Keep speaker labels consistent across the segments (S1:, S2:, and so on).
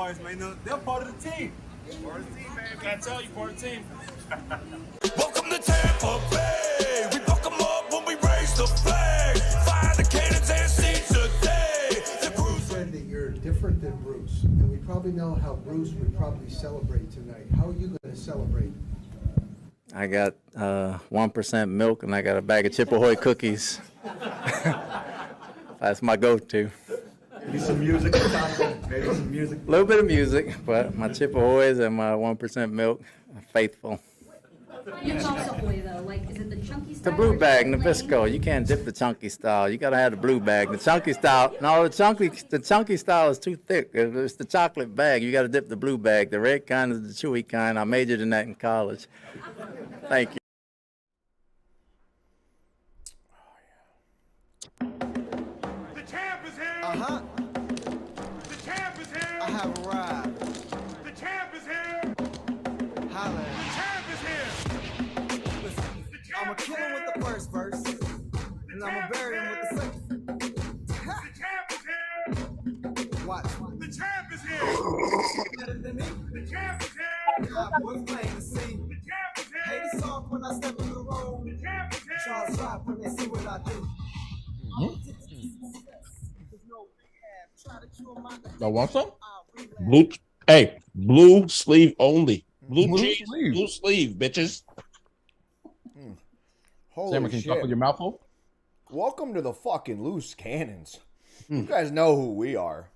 S1: boys, man. They're part of the team. Part of the team, man. Can I tell you, part of the team?
S2: Welcome to Tampa Bay. We fuck 'em up when we raise the flag. Fire the cannons and seize the day.
S3: That you're different than Bruce, and we probably know how Bruce would probably celebrate tonight. How are you going to celebrate?
S4: I got 1% milk, and I got a bag of Chip Ahoy cookies. That's my go-to.
S1: Maybe some music. Maybe some music.
S4: A little bit of music, but my Chip Ahoys and my 1% milk are faithful.
S5: You toss Ahoy though, like is it the chunky style?
S4: The blue bag, Nabisco. You can't dip the chunky style. You gotta have the blue bag. The chunky style, no, the chunky style is too thick. It's the chocolate bag. You gotta dip the blue bag. The red kind is the chewy kind. I majored in that in college. Thank you.
S2: The champ is here.
S6: Uh-huh.
S2: The champ is here.
S6: I have arrived.
S2: The champ is here.
S6: Holla.
S2: The champ is here.
S6: Listen, I'ma kill him with the first verse, and I'ma bury him with the second.
S2: The champ is here.
S6: Watch.
S2: The champ is here.
S6: Better than me.
S2: The champ is here.
S6: My boys playing the scene.
S2: The champ is here.
S6: Hate it soft when I step in the room.
S2: The champ is here.
S6: Charles rock when they see what I do.
S7: Y'all want some? Blue sleeve only. Blue sleeve, bitches.
S8: Holy
S7: Sam, can you talk
S8: shit.
S7: with your mouth full?
S8: Welcome to the fucking Loose Cannons. You guys know who we are.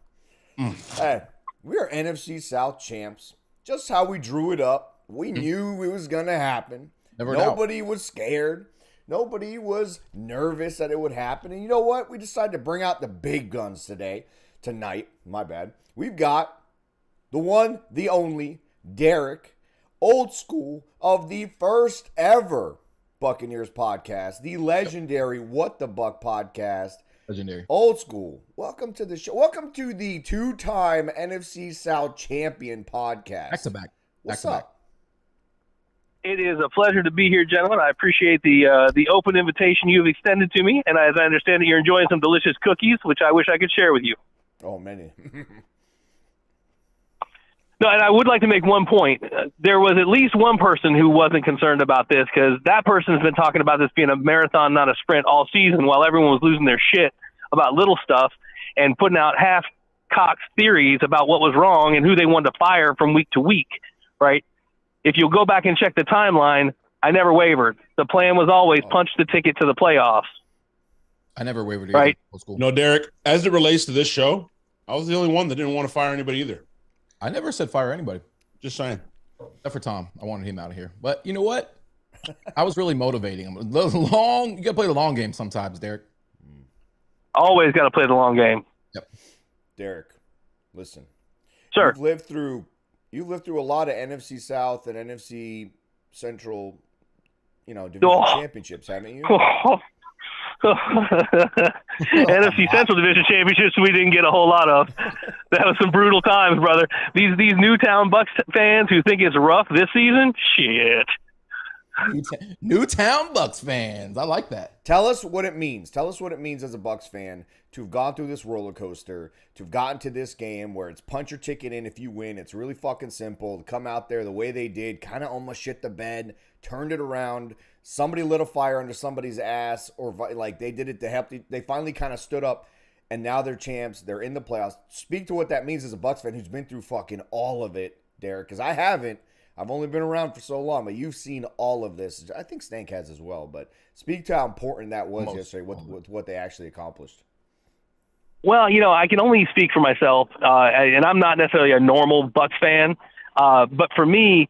S8: Hey, we are NFC South champs. Just how we drew it up. We knew it was going to happen. Nobody was scared. Nobody was nervous that it would happen. And you know what? We decided to bring out the big guns tonight. My bad. We've got the one, the only, Derek, old school of the first ever Buccaneers podcast, the legendary What the Buck podcast.
S7: Legendary.
S8: Old school. Welcome to the show. Welcome to the two-time NFC South champion podcast.
S7: Back to back.
S8: What's
S7: Back to back.
S8: up?
S9: It is a pleasure to be here, gentlemen. I appreciate the open invitation you've extended to me, and as I understand it, you're enjoying some delicious cookies, which I wish I could share with you.
S8: Oh, many.
S9: No, and I would like to make one point. There was at least one person who wasn't concerned about this, because that person has been talking about this being a marathon, not a sprint, all season, while everyone was losing their shit about little stuff and putting out half-cocked theories about what was wrong and who they wanted to fire from week to week, right? If you'll go back and check the timeline, I never wavered. The plan was always punch the ticket to the playoffs.
S10: I never wavered either.
S9: Right.
S10: Old school.
S7: No, Derek, as it relates to this show, I was the only one that didn't want to fire anybody either.
S10: I never said fire anybody.
S7: Just saying.
S10: Except for Tom. I wanted him out of here. But you know what? I was really motivating him. You got to play the long game sometimes, Derek.
S9: Always got to play the long game.
S10: Yep.
S8: Derek, listen.
S9: Sir.
S8: You've lived through a lot of NFC South and NFC Central, division championships, haven't you?
S9: NFC Central Division championships we didn't get a whole lot of. That was some brutal times, brother. These Newtown Bucs fans who think it's rough this season, shit.
S10: Newtown Bucs fans. I like that.
S8: Tell us what it means. Tell us what it means as a Bucs fan to have gone through this roller coaster, to have gotten to this game where it's punch your ticket in if you win. It's really fucking simple. To come out there the way they did, kind of almost shit the bed, turned it around. Somebody lit a fire under somebody's ass, or like they did it to help. They finally kind of stood up, and now they're champs. They're in the playoffs. Speak to what that means as a Bucs fan who's been through fucking all of it, Derek, because I haven't. I've only been around for so long, but you've seen all of this. I think Stank has as well, but speak to how important that was yesterday with what they actually accomplished.
S9: Well, I can only speak for myself, and I'm not necessarily a normal Bucs fan, but for me,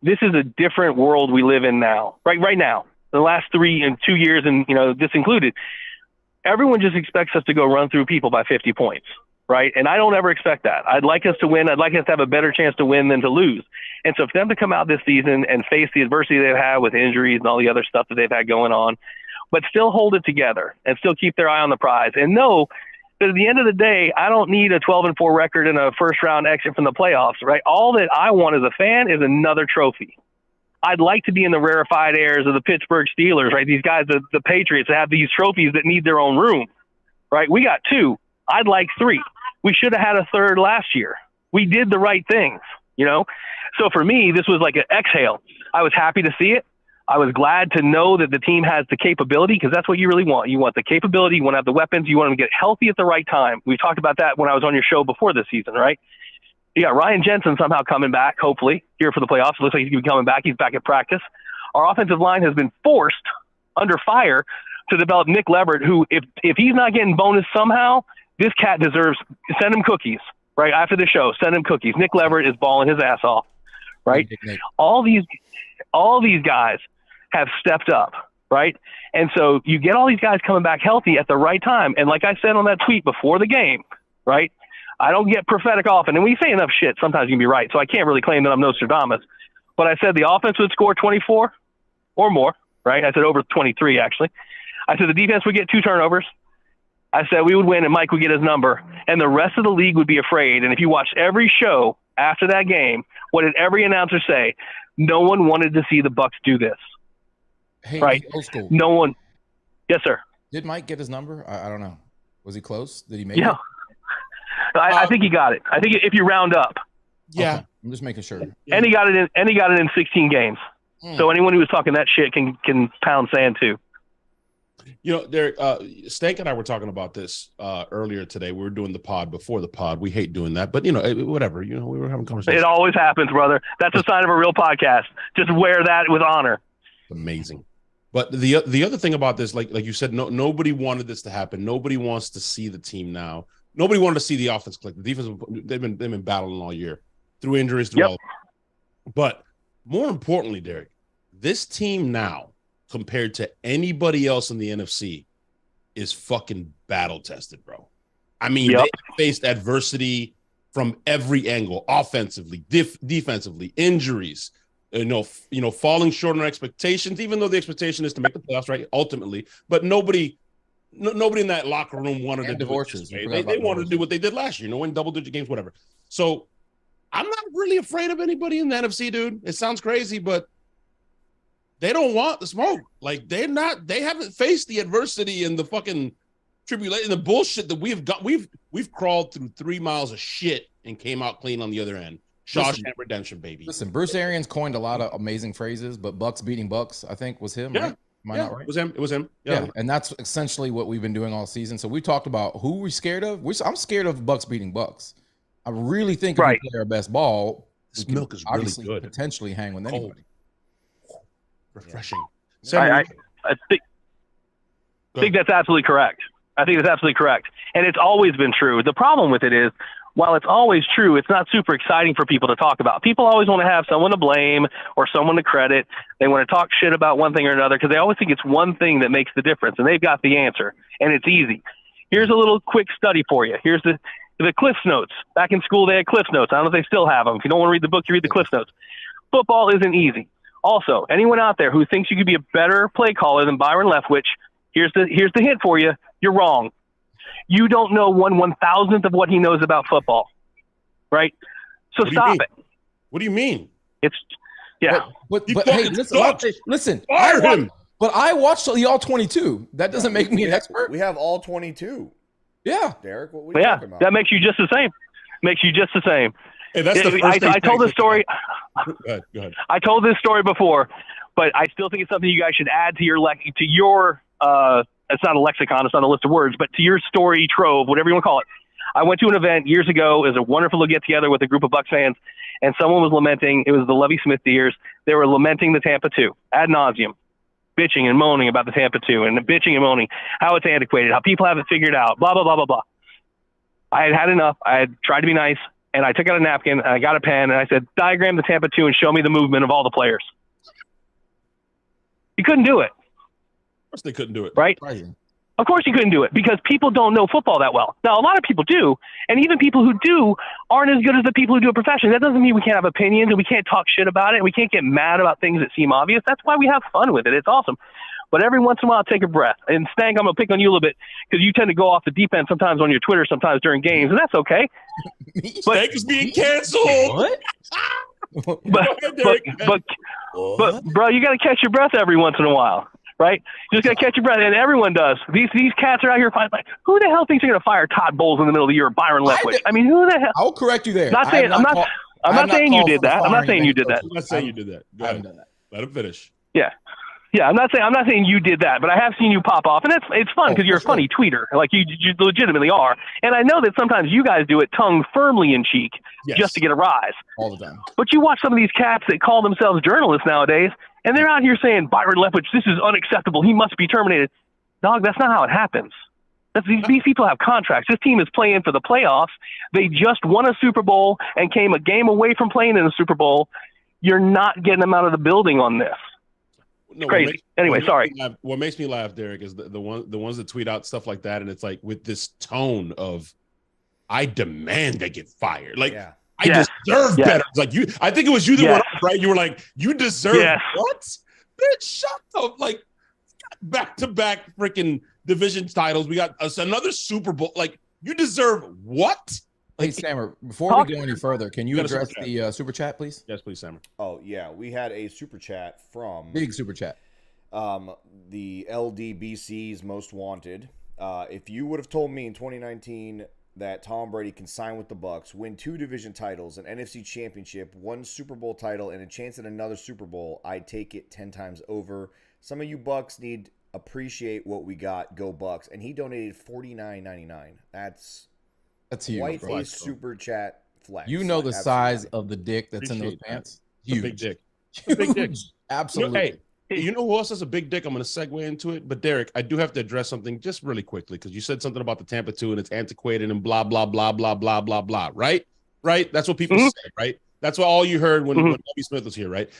S9: this is a different world we live in now. Right now, the last 3 and 2 years, and this included, everyone just expects us to go run through people by 50 points, right? And I don't ever expect that. I'd like us to win. I'd like us to have a better chance to win than to lose. And so for them to come out this season and face the adversity they've had with injuries and all the other stuff that they've had going on, but still hold it together and still keep their eye on the prize and know that at the end of the day, I don't need a 12-4 record and a first-round exit from the playoffs, right? All that I want as a fan is another trophy. I'd like to be in the rarefied airs of the Pittsburgh Steelers, right? These guys, the Patriots, have these trophies that need their own room, right? We got 2. I'd like 3. We should have had a 3rd last year. We did the right things, So for me, this was like an exhale. I was happy to see it. I was glad to know that the team has the capability, because that's what you really want. You want the capability. You want to have the weapons. You want them to get healthy at the right time. We talked about that when I was on your show before this season, right? You got Ryan Jensen somehow coming back, hopefully, here for the playoffs. It looks like he's going to be coming back. He's back at practice. Our offensive line has been forced under fire to develop Nick Leverett, who, if he's not getting bonus somehow, this cat deserves – send him cookies, right? After the show, send him cookies. Nick Leverett is balling his ass off, right? All these guys have stepped up, right? And so you get all these guys coming back healthy at the right time. And like I said on that tweet before the game, right, I don't get prophetic often. And when you say enough shit, sometimes you can be right. So I can't really claim that I'm Nostradamus. But I said the offense would score 24 or more, right? I said over 23, actually. I said the defense would get 2 turnovers. I said we would win and Mike would get his number. And the rest of the league would be afraid. And if you watched every show after that game, what did every announcer say? No one wanted to see the Bucs do this.
S10: Hey,
S9: right.
S10: Old school.
S9: No one. Yes, sir.
S10: Did Mike get his number? I don't know. Was he close? Did he make
S9: it? I think he got it. I think if you round up.
S7: Yeah.
S10: Okay. I'm just making sure.
S9: And he got it in 16 games. So anyone who was talking that shit can pound sand too.
S7: Derek, Stank and I were talking about this earlier today. We were doing the pod before the pod. We hate doing that, but whatever. We were having conversations.
S9: It always happens, brother. That's a sign of a real podcast. Just wear that with honor.
S7: Amazing. But the other thing about this, like you said, nobody wanted this to happen. Nobody wants to see the team now. Nobody wanted to see the offense click. The defense, they've been battling all year through injuries, through all. But more importantly, Derek, this team now, compared to anybody else in the NFC, is fucking battle tested, bro. I mean, they faced adversity from every angle, offensively, defensively, injuries, falling short on expectations, even though the expectation is to make the playoffs, right? Ultimately, but nobody in that locker room wanted to
S10: divorces.
S7: Do it. They wanted to do what they did last year, win double-digit games, whatever. So I'm not really afraid of anybody in the NFC, dude. It sounds crazy, but they don't want the smoke. Like they haven't faced the adversity and the fucking tribulation, the bullshit that we've got. We've crawled through 3 miles of shit and came out clean on the other end. Shawshank Redemption, baby.
S10: Listen, Bruce Arians coined a lot of amazing phrases, but Bucs beating Bucs, I think, was him, right? Am I not right?
S7: It was him.
S10: Yeah, and that's essentially what we've been doing all season. So we talked about who we're scared of. I'm scared of Bucs beating Bucs. I really think if we play our best ball,
S7: this milk is really good.
S10: Potentially hang with anybody.
S7: Refreshing. Sam,
S9: I think that's absolutely correct. I think that's absolutely correct. And it's always been true. The problem with it is, while it's always true, it's not super exciting for people to talk about. People always want to have someone to blame or someone to credit. They want to talk shit about one thing or another because they always think it's one thing that makes the difference, and they've got the answer, and it's easy. Here's a little quick study for you. Here's the Cliff Notes. Back in school, they had Cliff Notes. I don't know if they still have them. If you don't want to read the book, you read the Cliff Notes. Football isn't easy. Also, anyone out there who thinks you could be a better play caller than Byron Leftwich, here's the hint for you. You're wrong. You don't know 1/1000th of what he knows about football, right? So stop it.
S7: What do you mean?
S9: It's
S10: But hey, listen.
S7: Fire him.
S10: But I watched the all 22. That doesn't make me an expert.
S8: We have all 22.
S10: Yeah,
S8: Derek, what are you talking about?
S9: That makes you just the same.
S7: Hey, that's the first
S9: I told this story.
S7: Go ahead.
S9: I told this story before, but I still think it's something you guys should add to your it's not a lexicon, it's not a list of words, but to your story trove, whatever you want to call it. I went to an event years ago. It was a wonderful to get together with a group of Bucs fans, and someone was lamenting. It was the Lovie Smith years. They were lamenting the Tampa 2 ad nauseum, bitching and moaning about the Tampa 2 and bitching and moaning how it's antiquated, how people have it figured out, blah, blah, blah, blah, blah. I had enough. I had tried to be nice, and I took out a napkin, and I got a pen, and I said, diagram the Tampa 2 and show me the movement of all the players. You couldn't do it.
S7: Of course they couldn't do it.
S9: Right? Of course you couldn't do it because people don't know football that well. Now, a lot of people do, and even people who do aren't as good as the people who do it professionally. That doesn't mean we can't have opinions and we can't talk shit about it. We can't get mad about things that seem obvious. That's why we have fun with it. It's awesome. But every once in a while, take a breath. And Stank, I'm going to pick on you a little bit because you tend to go off the deep end sometimes on your Twitter, sometimes during games, and that's okay.
S7: Stank is being canceled.
S10: What?
S9: But bro, you got to catch your breath every once in a while. Right? You just got to catch your breath, and everyone does. These cats are out here fighting. Like, who the hell thinks they're going to fire Todd Bowles in the middle of the year or Byron Leftwich? I mean, who the hell?
S10: I'll correct you there.
S9: I'm not saying you did that. I'm not saying you did that.
S7: I'm not saying you did that. Go ahead. Let him finish.
S9: Yeah. I'm not saying you did that, but I have seen you pop off, and it's fun because you're a funny tweeter, like you legitimately are. And I know that sometimes you guys do it tongue firmly in cheek just to get a rise
S10: all the time.
S9: But you watch some of these cats that call themselves journalists nowadays, and they're out here saying Byron Leftwich, this is unacceptable. He must be terminated. Dog, that's not how it happens. These people have contracts. This team is playing for the playoffs. They just won a Super Bowl and came a game away from playing in the Super Bowl. You're not getting them out of the building on this.
S7: No,
S9: crazy. Sorry.
S7: What makes me laugh, Derek, is the ones that tweet out stuff like that, and it's like with this tone of, "I demand they get fired." Like I deserve better. It's like you. I think it was you that went up, right? You were like, "You deserve what?" Bitch, shut up! Like back-to-back freaking division titles. We got another Super Bowl. Like you deserve what?
S10: Hey, Sammer, before we go any further, can you address the super chat, please?
S7: Yes, please, Sammer.
S8: Oh, yeah. We had a super chat from...
S10: Big super chat.
S8: The LDBC's Most Wanted. If you would have told me in 2019 that Tom Brady can sign with the Bucs, win 2 division titles, an NFC championship, 1 Super Bowl title, and a chance at another Super Bowl, I'd take it 10 times over. Some of you Bucs need appreciate what we got. Go Bucs. And he donated $49.99. That's
S10: huge.
S8: Quite a super chat flex.
S10: You know the size of the dick that's in those pants?
S7: Huge. Big dick. Big dick.
S10: Absolutely.
S7: You know who else has a big dick? I'm going to segue into it. But, Derek, I do have to address something just really quickly because you said something about the Tampa 2 and it's antiquated and blah, blah, blah, blah, blah, blah, blah, right? Right? That's what people say, right? That's what all you heard when Lovie Smith was here, right?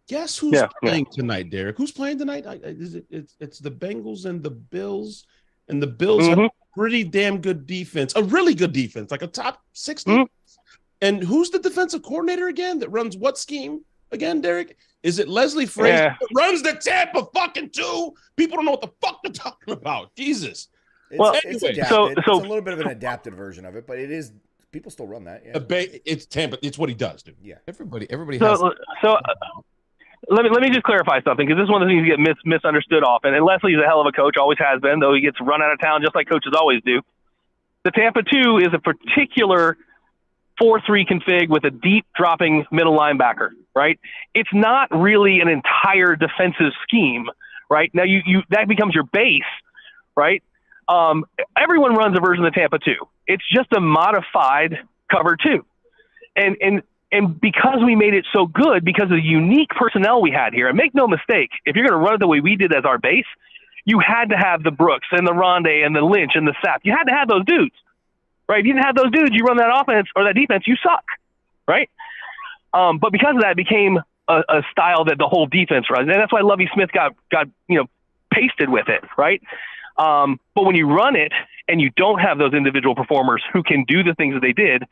S7: Guess who's playing tonight, Derek? Who's playing tonight? It's the Bengals and the Bills. And the Bills have a pretty damn good defense, a really good defense, like a top 6 defense. And who's the defensive coordinator again that runs what scheme again, Derek? Is it Leslie Frazier that runs the Tampa fucking 2? People don't know what the fuck they're talking about. Jesus.
S8: It's adapted. It's a little bit of an adapted version of it, but it is people still run that. Yeah.
S7: It's Tampa. It's what he does, dude.
S8: Yeah.
S10: Everybody has.
S9: Let me just clarify something because this is one of the things you get misunderstood often. And Leslie's a hell of a coach, always has been, though he gets run out of town just like coaches always do. The Tampa 2 is a particular 4-3 config with a deep dropping middle linebacker, right? It's not really an entire defensive scheme, right? Now you that becomes your base, right? Everyone runs a version of the Tampa 2. It's just a modified cover 2. And And because we made it so good, because of the unique personnel we had here, and make no mistake, if you're going to run it the way we did as our base, you had to have the Brooks and the Rondé and the Lynch and the Sapp. You had to have those dudes, right? If you didn't have those dudes, you run that offense or that defense, you suck, right? But because of that, it became a style that the whole defense runs, and that's why Lovie Smith got pasted with it, right? But when you run it and you don't have those individual performers who can do the things that they did,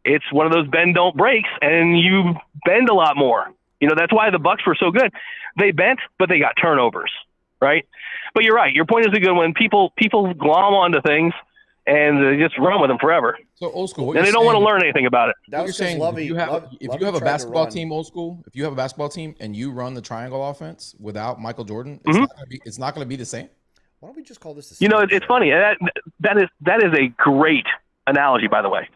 S9: it's one of those bend don't breaks, and you bend a lot more. That's why the Bucs were so good. They bent, but they got turnovers, right? But you're right. Your point is a good one. People glom onto things and they just run with them forever.
S10: So old school,
S9: and they don't want to learn anything about it.
S10: What you're saying, if you have a basketball team, old school, if you have a basketball team and you run the triangle offense without Michael Jordan, it's not going to be the same.
S8: Why don't we just call this the same?
S9: It's funny. That is a great analogy, by the way.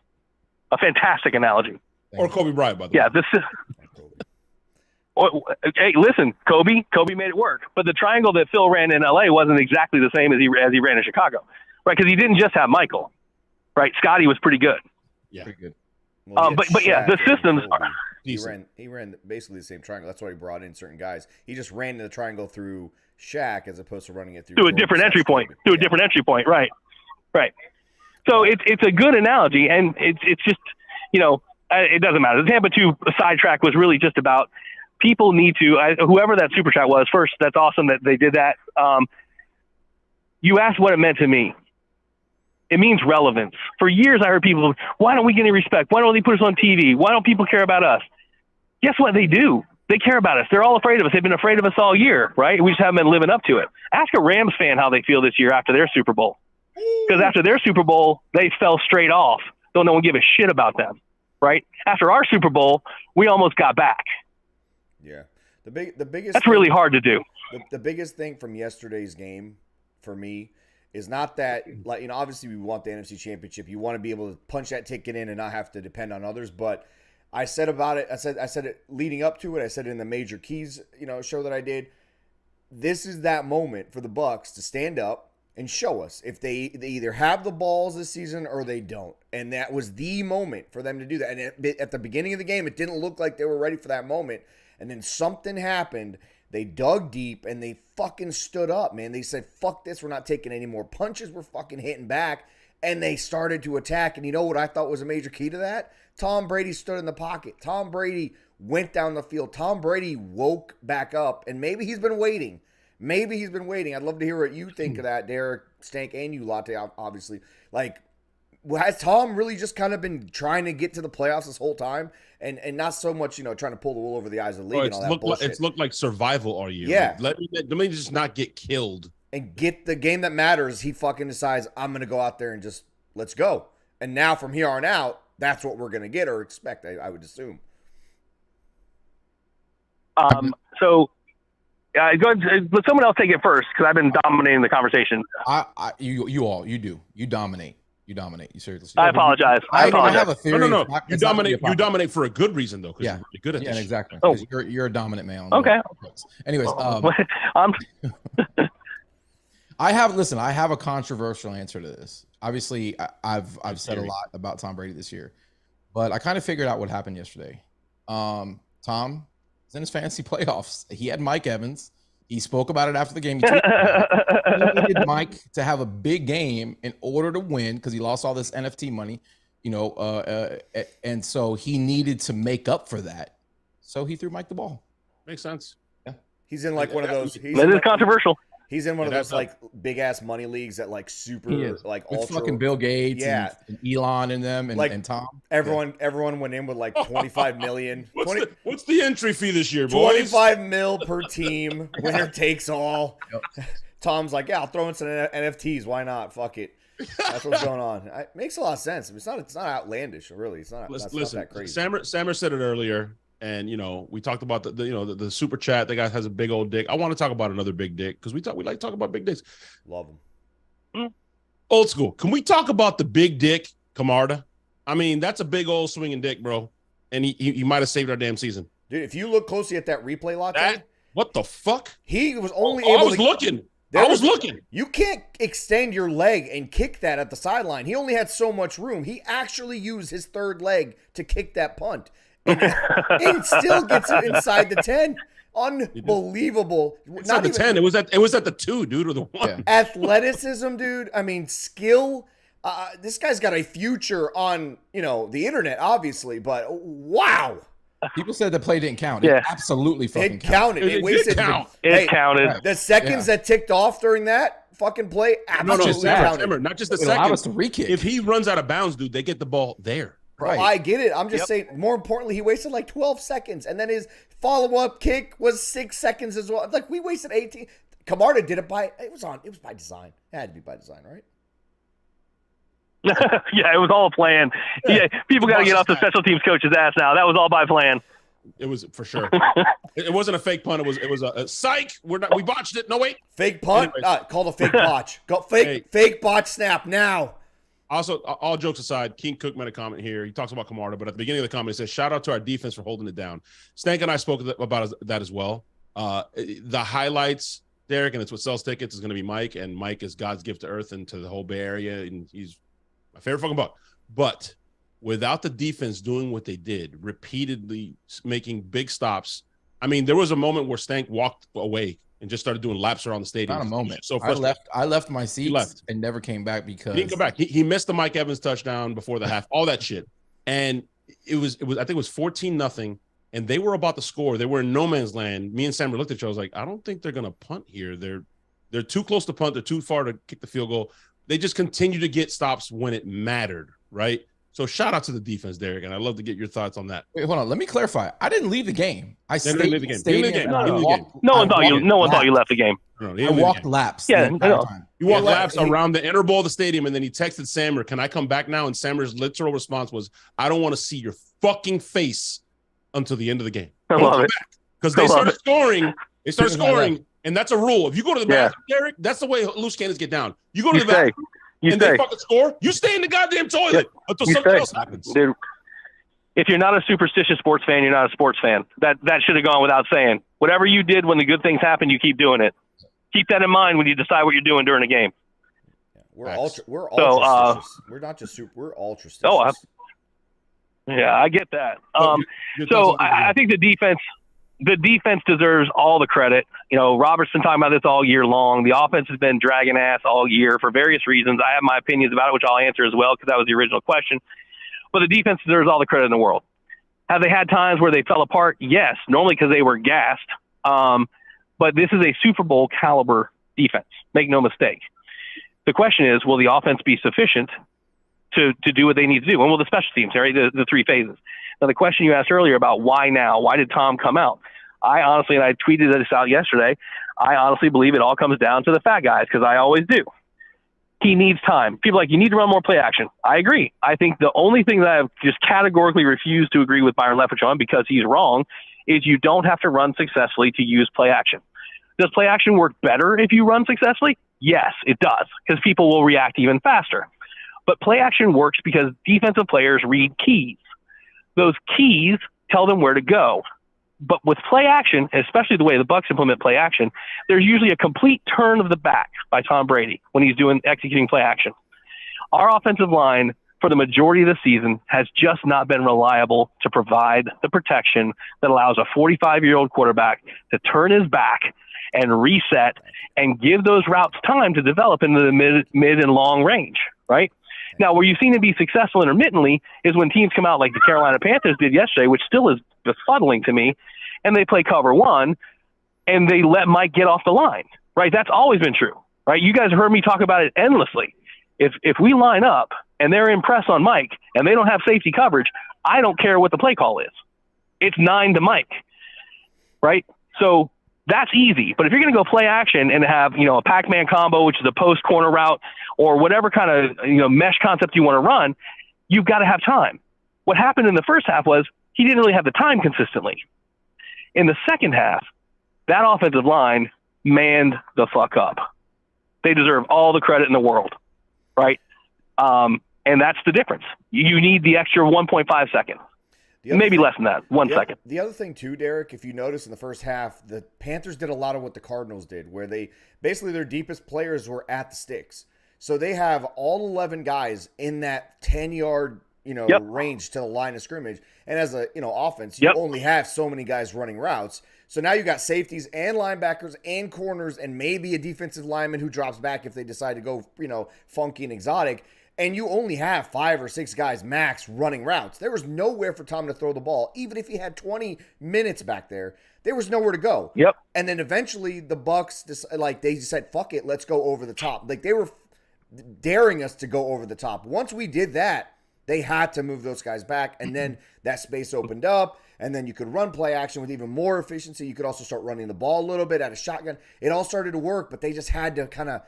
S9: A fantastic analogy.
S7: Or Kobe Bryant, by the way.
S9: Yeah, this is. Hey, listen, Kobe made it work, but the triangle that Phil ran in LA wasn't exactly the same as he ran in Chicago, right? Because he didn't just have Michael, right? Scotty was pretty good.
S7: Yeah,
S10: pretty good.
S8: Well,
S9: but yeah, the systems are.
S8: He ran basically the same triangle. That's why he brought in certain guys. He just ran the triangle through Shaq as opposed to running it through
S9: a different entry point. A different entry point, right? Right. So it's a good analogy, and it's just it doesn't matter. The Tampa 2 sidetrack was really just about people need to whoever that super chat was first. That's awesome that they did that. You asked what it meant to me. It means relevance. For years, I heard people, why don't we get any respect? Why don't they put us on TV? Why don't people care about us? Guess what? They do. They care about us. They're all afraid of us. They've been afraid of us all year, right? We just haven't been living up to it. Ask a Rams fan how they feel this year after their Super Bowl. Because after their Super Bowl, they fell straight off. Don't no one give a shit about them, right? After our Super Bowl, we almost got back.
S8: Yeah. The biggest.
S9: That's really hard to do.
S8: The biggest thing from yesterday's game for me is not that, obviously we want the NFC Championship. You want to be able to punch that ticket in and not have to depend on others. But I said about it, I said it leading up to it. I said it in the Major Keys, show that I did. This is that moment for the Bucs to stand up and show us if they either have the balls this season or they don't. And that was the moment for them to do that. And at the beginning of the game, it didn't look like they were ready for that moment. And then something happened. They dug deep and they fucking stood up, man. They said, fuck this. We're not taking any more punches. We're fucking hitting back. And they started to attack. And you know what I thought was a major key to that? Tom Brady stood in the pocket. Tom Brady went down the field. Tom Brady woke back up. And maybe he's been waiting. I'd love to hear what you think of that, Derek, Stank, and you, Latte, obviously. Has Tom really just kind of been trying to get to the playoffs this whole time? And not so much, trying to pull the wool over the eyes of the league and all that bullshit.
S7: It's looked like survival all year.
S8: Yeah.
S7: Let me just not get killed.
S8: And get the game that matters. He fucking decides, I'm going to go out there and just, let's go. And now from here on out, that's what we're going to get or expect, I would assume.
S9: So... go ahead, let someone else take it first because I've been dominating the conversation.
S10: You dominate. You seriously.
S9: I apologize. I
S10: have a theory.
S7: No. You dominate for a good reason though.
S10: Yeah,
S7: you're really good at this.
S10: Yeah, exactly.
S9: Oh.
S10: You're a dominant man.
S9: Okay.
S10: Anyways, I have a controversial answer to this. Obviously, I've said a lot about Tom Brady this year, but I kind of figured out what happened yesterday. Tom was in his fantasy playoffs. He had Mike Evans. He spoke about it after the game. He needed Mike to have a big game in order to win because he lost all this NFT money, and so he needed to make up for that. So he threw Mike the ball.
S7: Makes sense.
S10: Yeah,
S8: he's in one of those.
S9: That is controversial.
S8: He's in one of those big ass money leagues that super
S10: with
S8: ultra
S10: fucking Bill Gates, and Elon in them, and Tom.
S8: Everyone went in with 25 million.
S7: What's the entry fee this year, boys?
S8: 25 mil per team. Winner takes all. Yep. Tom's like, yeah, I'll throw in some NFTs. Why not? Fuck it. That's what's going on. It makes a lot of sense. It's not outlandish, really. It's not. Listen, not that crazy.
S7: Sammer said it earlier. And we talked about the super chat. The guy has a big old dick. I want to talk about another big dick because we like to talk about big dicks.
S8: Love them.
S7: Old school. Can we talk about the big dick, Camarda? I mean, that's a big old swinging dick, bro. And he might have saved our damn season,
S8: dude. If you look closely at that replay, Latte,
S7: what the fuck?
S8: He was only
S7: able. I was looking. I was looking.
S8: You can't extend your leg and kick that at the sideline. He only had so much room. He actually used his third leg to kick that punt. And still gets it inside the 10. Unbelievable.
S7: It's not the 10. It was at the 2, dude, or the 1.
S10: Yeah.
S8: Athleticism, dude. I mean, skill. This guy's got a future on, the internet, obviously, but wow.
S10: People said the play didn't count.
S9: Yeah.
S10: It absolutely fucking
S8: It counted.
S7: It
S8: wasted.
S7: did count.
S9: It counted.
S8: The seconds that ticked off during that fucking play absolutely counted.
S7: Remember, not just the
S10: It allowed us
S7: second.
S10: to re-kick.
S7: If he runs out of bounds, dude, they get the ball there.
S10: Right.
S8: I get it. I'm just saying, more importantly, he wasted like 12 seconds. And then his follow-up kick was 6 seconds as well. Like, we wasted 18. Camarda did it it was by design. It had to be by design, right?
S9: Yeah, it was all planned. Yeah, people got to get off the special teams coach's ass now. That was all by plan.
S7: It was for sure. It wasn't a fake punt. It was a psych. We botched it. No, wait.
S8: Fake punt? Called a fake botch. Fake botch snap now.
S7: Also, all jokes aside, King Cook made a comment here. He talks about Camarda, but at the beginning of the comment, he says, shout out to our defense for holding it down. Stank and I spoke about that as well. The highlights, Derek, and it's what sells tickets, is going to be Mike, and Mike is God's gift to earth and to the whole Bay Area, and he's my favorite fucking buck. But without the defense doing what they did, repeatedly making big stops, I mean, there was a moment where Stank walked away and just started doing laps around the stadium.
S10: Not a moment.
S7: So
S10: I left my seat and never came back because
S7: he didn't come back. He missed the Mike Evans touchdown before the half, all that shit. And it was I think it was 14-0, and they were about to score. They were in no man's land. Me and Sam looked at each other. I was like, I don't think they're gonna punt here. They're too close to punt. They're too far to kick the field goal. They just continue to get stops when it mattered, right? So shout out to the defense, Derek, and I'd love to get your thoughts on that.
S10: Wait, hold on. Let me clarify. I didn't leave the game. I stayed
S7: leave the game.
S9: No one thought you left the game.
S10: I walked laps.
S9: Yeah,
S10: the entire time.
S7: You walked laps around the inner bowl of the stadium, and then he texted Sammer, can I come back now? And Sammer's literal response was, I don't want to see your fucking face until the end of the game.
S9: I love it.
S7: Because they started scoring. They started scoring, and that's a rule. If you go to the bathroom, Derek, that's the way loose cannons get down. You go to the bathroom, and they fucking score, you stay in the goddamn toilet until something else happens.
S9: Dude, if you're not a superstitious sports fan, you're not a sports fan. That should have gone without saying. Whatever you did when the good things happen, you keep doing it. Keep that in mind when you decide what you're doing during a game.
S8: We're ultra we're not just super. We're ultra.
S9: Yeah, I get that. So I think the defense deserves all the credit. Robert's been talking about this all year long. The offense has been dragging ass all year for various reasons. I have my opinions about it, which I'll answer as well because that was the original question. But the defense deserves all the credit in the world. Have they had times where they fell apart? Yes, normally because they were gassed. But this is a Super Bowl caliber defense. Make no mistake. The question is, will the offense be sufficient to do what they need to do? And will the special teams, right? The three phases. Now, the question you asked earlier about why now, why did Tom come out? I honestly, and I tweeted this out yesterday, I honestly believe it all comes down to the fat guys because I always do. He needs time. People are like, you need to run more play action. I agree. I think the only thing that I've just categorically refused to agree with Byron Leftwich on because he's wrong is you don't have to run successfully to use play action. Does play action work better if you run successfully? Yes, it does, because people will react even faster. But play action works because defensive players read keys. Those keys tell them where to go. But with play action, especially the way the Bucs implement play action, there's usually a complete turn of the back by Tom Brady when he's executing play action. Our offensive line for the majority of the season has just not been reliable to provide the protection that allows a 45-year-old quarterback to turn his back and reset and give those routes time to develop into the mid and long range, right? Now, where you've seen him be successful intermittently is when teams come out like the Carolina Panthers did yesterday, which still is befuddling to me, and they play cover one, and they let Mike get off the line, right? That's always been true, right? You guys heard me talk about it endlessly. If we line up and they're in press on Mike and they don't have safety coverage, I don't care what the play call is. It's 9 to Mike, right? So that's easy. But if you're going to go play action and have, a Pac-Man combo, which is a post corner route, or whatever kind of, mesh concept you want to run, you've got to have time. What happened in the first half was he didn't really have the time consistently. In the second half, that offensive line manned the fuck up. They deserve all the credit in the world, right? And that's the difference. You need the extra 1.5 seconds. Maybe less than that. One second.
S8: The other thing too, Derek, if you notice in the first half, the Panthers did a lot of what the Cardinals did, where they basically their deepest players were at the sticks. So they have all 11 guys in that 10-yard, range to the line of scrimmage. And as a, offense, you only have so many guys running routes. So now you got safeties and linebackers and corners and maybe a defensive lineman who drops back if they decide to go, funky and exotic. And you only have 5 or 6 guys max running routes. There was nowhere for Tom to throw the ball. Even if he had 20 minutes back there, there was nowhere to go.
S9: Yep.
S8: And then eventually the Bucs, they said, fuck it, let's go over the top. Like, they were daring us to go over the top. Once we did that, they had to move those guys back. And then that space opened up. And then you could run play action with even more efficiency. You could also start running the ball a little bit at a shotgun. It all started to work, but they just had to kind of,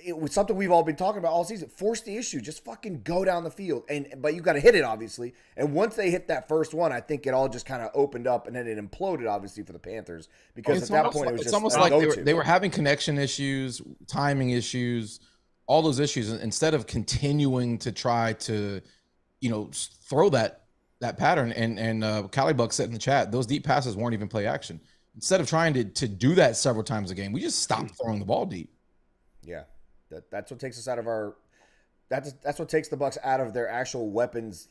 S8: it was something we've all been talking about all season. Force the issue. Just fucking go down the field. But you got to hit it, obviously. And once they hit that first one, I think it all just kind of opened up, and then it imploded, obviously, for the Panthers. Because at that point, it was just
S10: almost like they were having connection issues, timing issues, all those issues. Instead of continuing to try to, throw that pattern. And Cali Buck said in the chat, those deep passes weren't even play action. Instead of trying to do that several times a game, we just stopped throwing the ball deep.
S8: Yeah. That's what takes us out of our. That's what takes the Bucs out of their actual weapons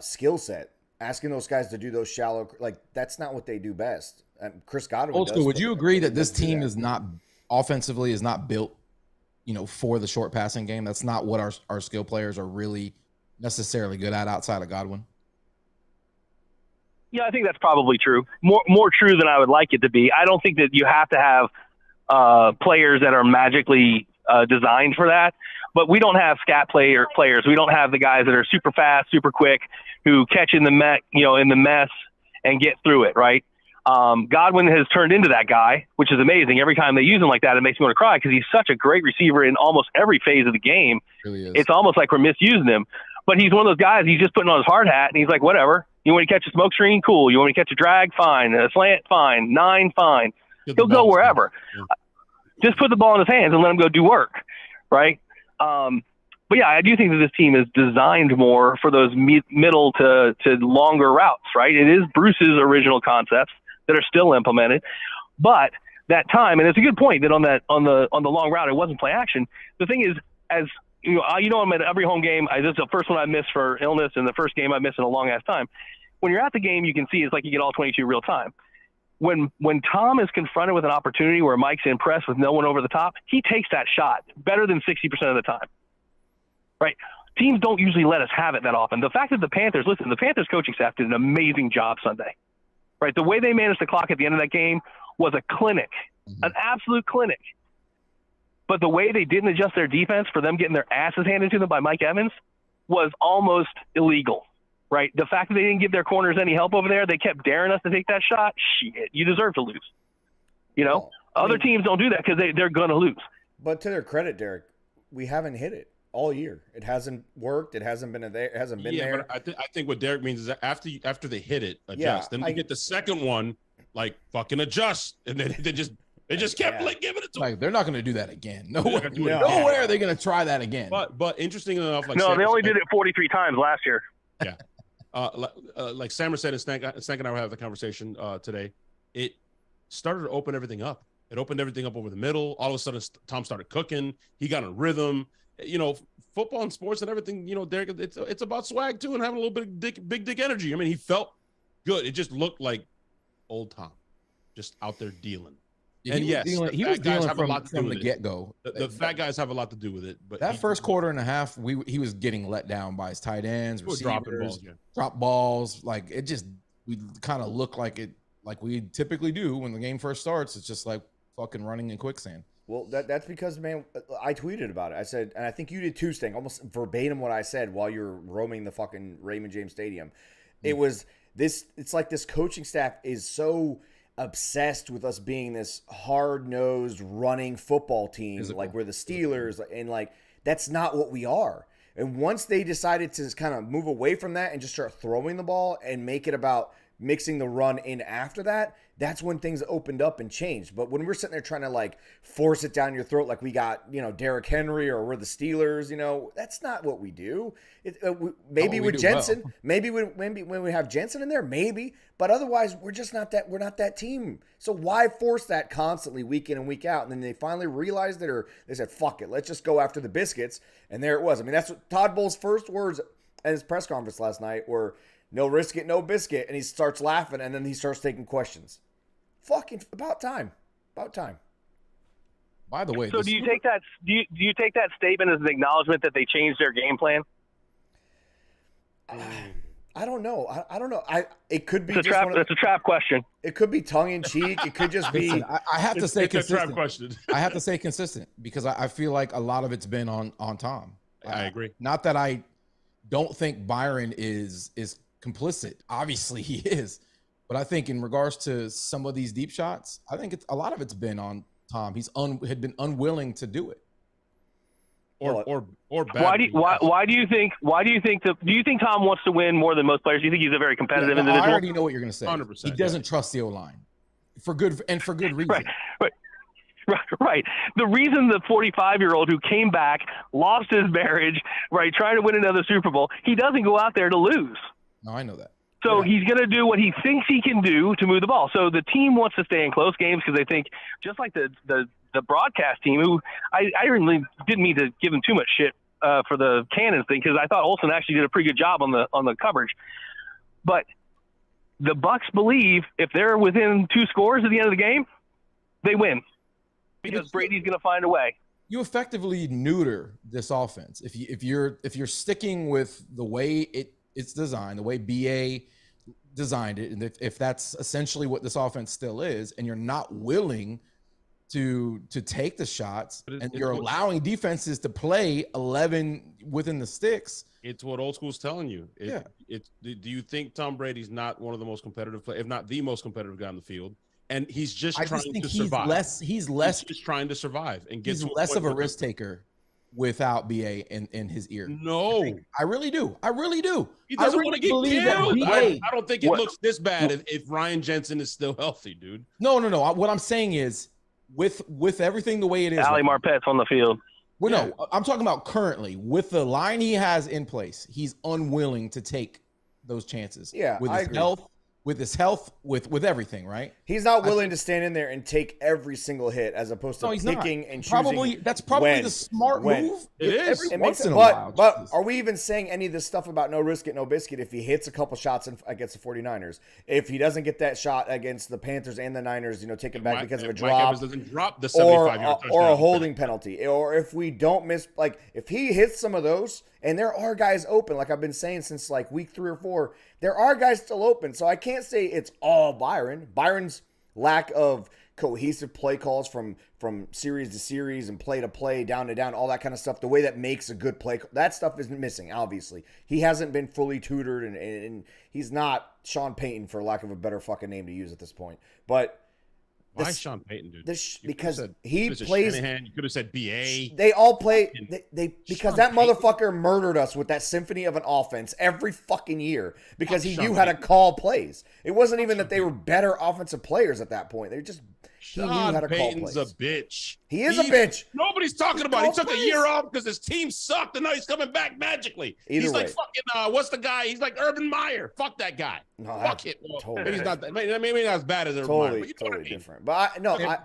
S8: skill set. Asking those guys to do those shallow, that's not what they do best. Chris Godwin.
S10: Old school. Would you agree that this team is not offensively is not built, for the short passing game? That's not what our skill players are really necessarily good at outside of Godwin.
S9: Yeah, I think that's probably true. More true than I would like it to be. I don't think that you have to have players that are magically designed for that, but we don't have scat players. We don't have the guys that are super fast, super quick, who catch in the mess and get through it. Right? Godwin has turned into that guy, which is amazing. Every time they use him like that, it makes me want to cry because he's such a great receiver in almost every phase of the game.
S10: Really is.
S9: It's almost like we're misusing him, but he's one of those guys. He's just putting on his hard hat and he's like, whatever. You want me to catch a smoke screen? Cool. You want me to catch a drag? Fine. A slant? Fine. 9? Fine. He'll go wherever. Just put the ball in his hands and let him go do work, right? But yeah, I do think that this team is designed more for those middle to longer routes, right? It is Bruce's original concepts that are still implemented, but that time, and it's a good point that on the long route it wasn't play action. The thing is, as I'm at every home game. This is the first one I missed for illness, and the first game I missed in a long ass time. When you're at the game, you can see it's like you get all 22 real time. When Tom is confronted with an opportunity where Mike's in press with no one over the top, he takes that shot better than 60% of the time. Right? Teams don't usually let us have it that often. The fact that the Panthers coaching staff did an amazing job Sunday. Right? The way they managed the clock at the end of that game was a clinic, an absolute clinic. But the way they didn't adjust their defense for them getting their asses handed to them by Mike Evans was almost illegal. Right? The fact that they didn't give their corners any help over there, they kept daring us to take that shot. Shit, you deserve to lose. Other teams don't do that because they're going to lose.
S8: But to their credit, Derek, we haven't hit it all year. It hasn't worked. It hasn't been there. It hasn't been there.
S7: But I think what Derek means is that after they hit it, adjust. Then we get the second one, fucking adjust, and then they just kept giving it to them.
S10: They're not going to do that again. Nowhere are they going to try that again.
S7: But interesting enough,
S9: they only did it 43 times last year.
S7: Yeah. Like Sammer said, and Stank and I were having the conversation today, it started to open everything up. It opened everything up over the middle. All of a sudden, Tom started cooking. He got a rhythm. Football and sports and everything, Derek, it's about swag too and having a little bit of big dick energy. I mean, he felt good. It just looked like old Tom, just out there dealing.
S10: Yeah, he was dealing from the get-go.
S7: The fat guys have a lot to do with it. But
S10: that first quarter and a half, he was getting let down by his tight ends, receivers, drop balls. We kind of look like we typically do when the game first starts. It's just like fucking running in quicksand.
S8: Well, that's because, man, I tweeted about it. I said, and I think you did too, Sting, almost verbatim what I said while you were roaming the fucking Raymond James Stadium. It was this. It's like this coaching staff is so obsessed with us being this hard-nosed running football team. Physical. Like we're the Steelers, and that's not what we are. And once they decided to kind of move away from that and just start throwing the ball and make it about mixing the run in after that, that's when things opened up and changed. But when we're sitting there trying to like force it down your throat, like we got, Derrick Henry or we're the Steelers, that's not what we do. Maybe with Jensen, well. maybe when we have Jensen in there, maybe, but otherwise we're just not that. We're not that team. So why force that constantly week in and week out? And then they finally realized it, or they said, "Fuck it, let's just go after the biscuits." And there it was. I mean, that's what Todd Bowles' first words at his press conference last night were, "No risk it, no biscuit," and he starts laughing, and then he starts taking questions. Fucking about time. About time.
S10: By the way,
S9: so do you take that? Do you take that statement as an acknowledgement that they changed their game plan?
S8: I don't know. I don't know. It could be
S9: it's a trap question.
S8: It could be tongue in cheek. It could just be.
S10: Listen, I have to say consistent.
S7: A trap question.
S10: I have to say consistent because I feel like a lot of it's been on Tom.
S7: I agree.
S10: Not that I don't think Byron is complicit. Obviously he is, but I think in regards to some of these deep shots, I think a lot of it's been on Tom. He's had been unwilling to do it.
S7: Or bad.
S9: Why do you think Tom wants to win more than most players? Do you think he's a very competitive individual?
S10: I already know what you're going to say.
S7: 100%.
S10: He doesn't trust the O-line for good reason.
S9: Right. The reason the 45-year-old who came back, lost his marriage, right, trying to win another Super Bowl, he doesn't go out there to lose.
S10: No, I know that.
S9: So he's going to do what he thinks he can do to move the ball. So the team wants to stay in close games because they think, just like the broadcast team, who I really didn't mean to give him too much shit for the Cannons thing, because I thought Olsen actually did a pretty good job on the coverage. But the Bucs believe if they're within 2 scores at the end of the game, they win because Brady's going to find a way.
S10: You effectively neuter this offense if you're sticking with the way it's designed, the way BA designed it, and if that's essentially what this offense still is, and you're not willing to take the shots, and you're allowing defenses to play 11 within the sticks.
S7: It's what old school's telling you. Do you think Tom Brady's not one of the most competitive, if not the most competitive guy on the field? And he's just trying to survive.
S10: He's just
S7: trying to survive and get.
S10: He's less of a risk taker without BA in his ear.
S7: No,
S10: I really do.
S7: He doesn't want to get killed. I don't think it looks this bad if Ryan Jensen is still healthy, dude.
S10: No. What I'm saying is, with everything the way it is,
S9: Ali Marpet's on the field.
S10: Well, no, I'm talking about currently with the line he has in place. He's unwilling to take those chances.
S8: Yeah,
S10: with his health. With his health, with everything, right?
S8: He's not willing to stand in there and take every single hit, as opposed to picking and choosing.
S10: That's probably the smart move.
S7: It is.
S10: Every once in a while.
S8: But are we even saying any of this stuff about no risk it, no biscuit if he hits a couple shots against the 49ers? If he doesn't get that shot against the Panthers and the Niners, take it back because of a drop,
S7: doesn't drop the 75-yard touchdown,
S8: or a holding penalty, or if we don't miss, like if he hits some of those, and there are guys open, like I've been saying since like week 3 or 4, there are guys still open. So I can't say it's all Byron. Byron's lack of cohesive play calls from series to series and play to play, down to down, all that kind of stuff, the way that makes a good play, that stuff is missing, obviously. He hasn't been fully tutored, and he's not Sean Payton, for lack of a better fucking name to use at this point. But
S7: why Sean Payton, dude?
S8: Because he plays.
S7: Shanahan, you could have said BA.
S8: They all play. Because that motherfucker murdered us with that symphony of an offense every fucking year because he knew how to call plays. It wasn't even that they were better offensive players at that point. They just he knew how to call plays.
S7: Payton's a bitch.
S8: He is a bitch.
S7: Nobody's talking about it. He took a year off because his team sucked, and now he's coming back magically. He's like fucking what's the guy? He's like Urban Meyer. Fuck that guy. No, fuck it. Totally. Maybe he's not that. Maybe not as bad as Urban Meyer. But
S8: totally different. But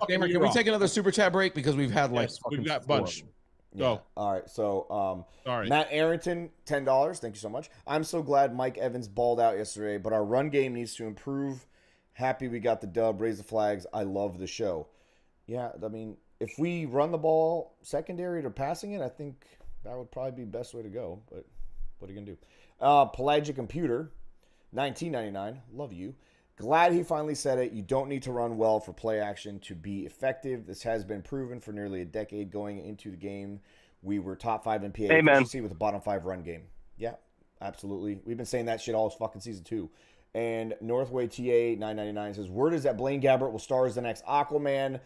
S10: Gamer, can we take another super chat break because we've had
S7: we've got a bunch. Go.
S8: All right. So, Matt Arrington, $10. Thank you so much. I'm so glad Mike Evans balled out yesterday, but our run game needs to improve. Happy we got the dub. Raise the flags. I love the show. Yeah, I mean, if we run the ball secondary to passing it, I think that would probably be the best way to go. But what are you gonna do? Pelagic Computer, $19.99. Love you. Glad he finally said it. You don't need to run well for play action to be effective. This has been proven for nearly a decade going into the game. We were top 5 in PA efficiency with a bottom 5 run game. Yeah, absolutely. We've been saying that shit all fucking season 2. And Northway TA 999 says, word is that Blaine Gabbert will star as the next Aquaman.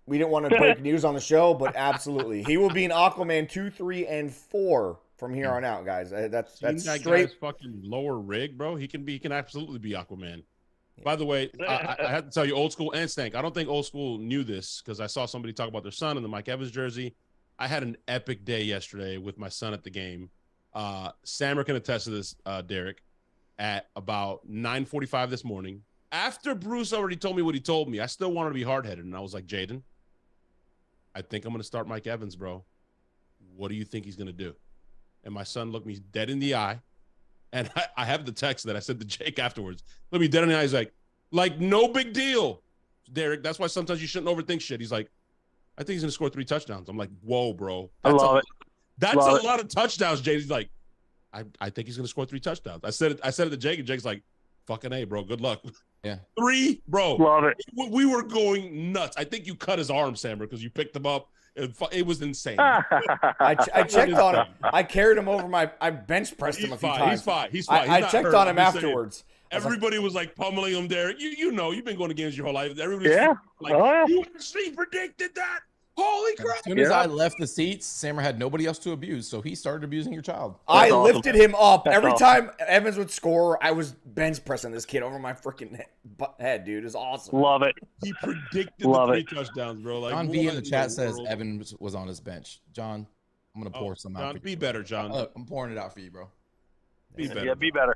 S8: We didn't want to break news on the show, but absolutely. He will be in Aquaman 2, 3, and 4 from here on out, guys. That's
S7: That
S8: straight.
S7: guy's fucking lower rig, bro. He can absolutely be Aquaman. By the way, I have to tell you, old school and Stank. I don't think old school knew this because I saw somebody talk about their son in the Mike Evans jersey. I had an epic day yesterday with my son at the game. Sammer can attest to this, Derek. At about 9:45 this morning, after Bruce already told me what he told me, I still wanted to be hard-headed, and I was like, Jaden, I think I'm going to start Mike Evans, bro. What do you think he's going to do? And my son looked me dead in the eye. And I have the text that I said to Jake afterwards. Look me dead in the eye. He's like, no big deal, Derek. That's why sometimes you shouldn't overthink shit. He's like, I think he's going to score 3 touchdowns. I'm like, whoa, bro. That's a lot of touchdowns, Jake. He's like, I think he's going to score 3 touchdowns. I said it to Jake, and Jake's like, fucking A, bro. Good luck.
S10: Yeah.
S7: 3, bro.
S9: Love it.
S7: We were going nuts. I think you cut his arm, Sammer, because you picked him up. It was insane.
S8: I checked on him. I carried him over I bench pressed him a few times.
S7: He's fine.
S8: I checked on him afterwards.
S7: Everybody was like pummeling him, Derek. You know, you've been going to games your whole life. Everybody's you actually predicted that. Holy crap.
S10: As soon as I left the seats, Sammer had nobody else to abuse, so he started abusing your child.
S8: I lifted him up. Every time Evans would score, I was bench pressing this kid over my freaking head, dude. It's awesome.
S9: Love it.
S7: He predicted the 3 touchdowns, bro. Like,
S10: John B in the chat says Evans was on his bench. John, I'm going to pour some out
S7: John,
S10: for you.
S7: be better, John.
S10: Look, I'm pouring it out for you, bro.
S7: Be better.
S9: Yeah, be better.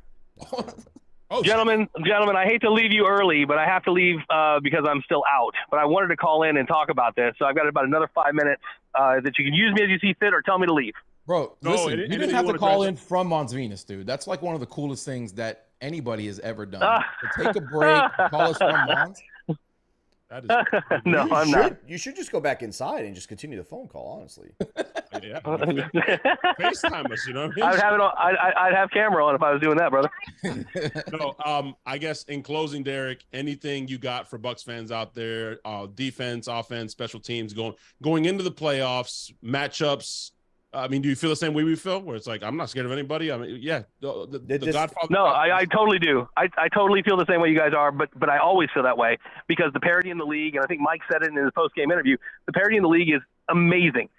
S7: Oh,
S9: gentlemen, I hate to leave you early, but I have to leave because I'm still out. But I wanted to call in and talk about this, so I've got about another 5 minutes that you can use me as you see fit, or tell me to leave.
S10: Bro, listen, you didn't have to call in from Mons Venus, dude. That's like one of the coolest things that anybody has ever done. So take a break, call us from Mons.
S7: That is
S9: No, I'm not.
S8: You should just go back inside and just continue the phone call, honestly.
S7: Yeah. FaceTime us, you know what I mean?
S9: I'd have camera on if I was doing that, brother.
S7: No, I guess in closing, Derek, anything you got for Bucs fans out there, defense, offense, special teams, going into the playoffs, matchups. I mean, do you feel the same way we feel? Where it's like, I'm not scared of anybody. I mean, yeah, the Godfather.
S9: No, I totally do. I totally feel the same way you guys are, but I always feel that way because the parity in the league, and I think Mike said it in his post-game interview, the parity in the league is amazing,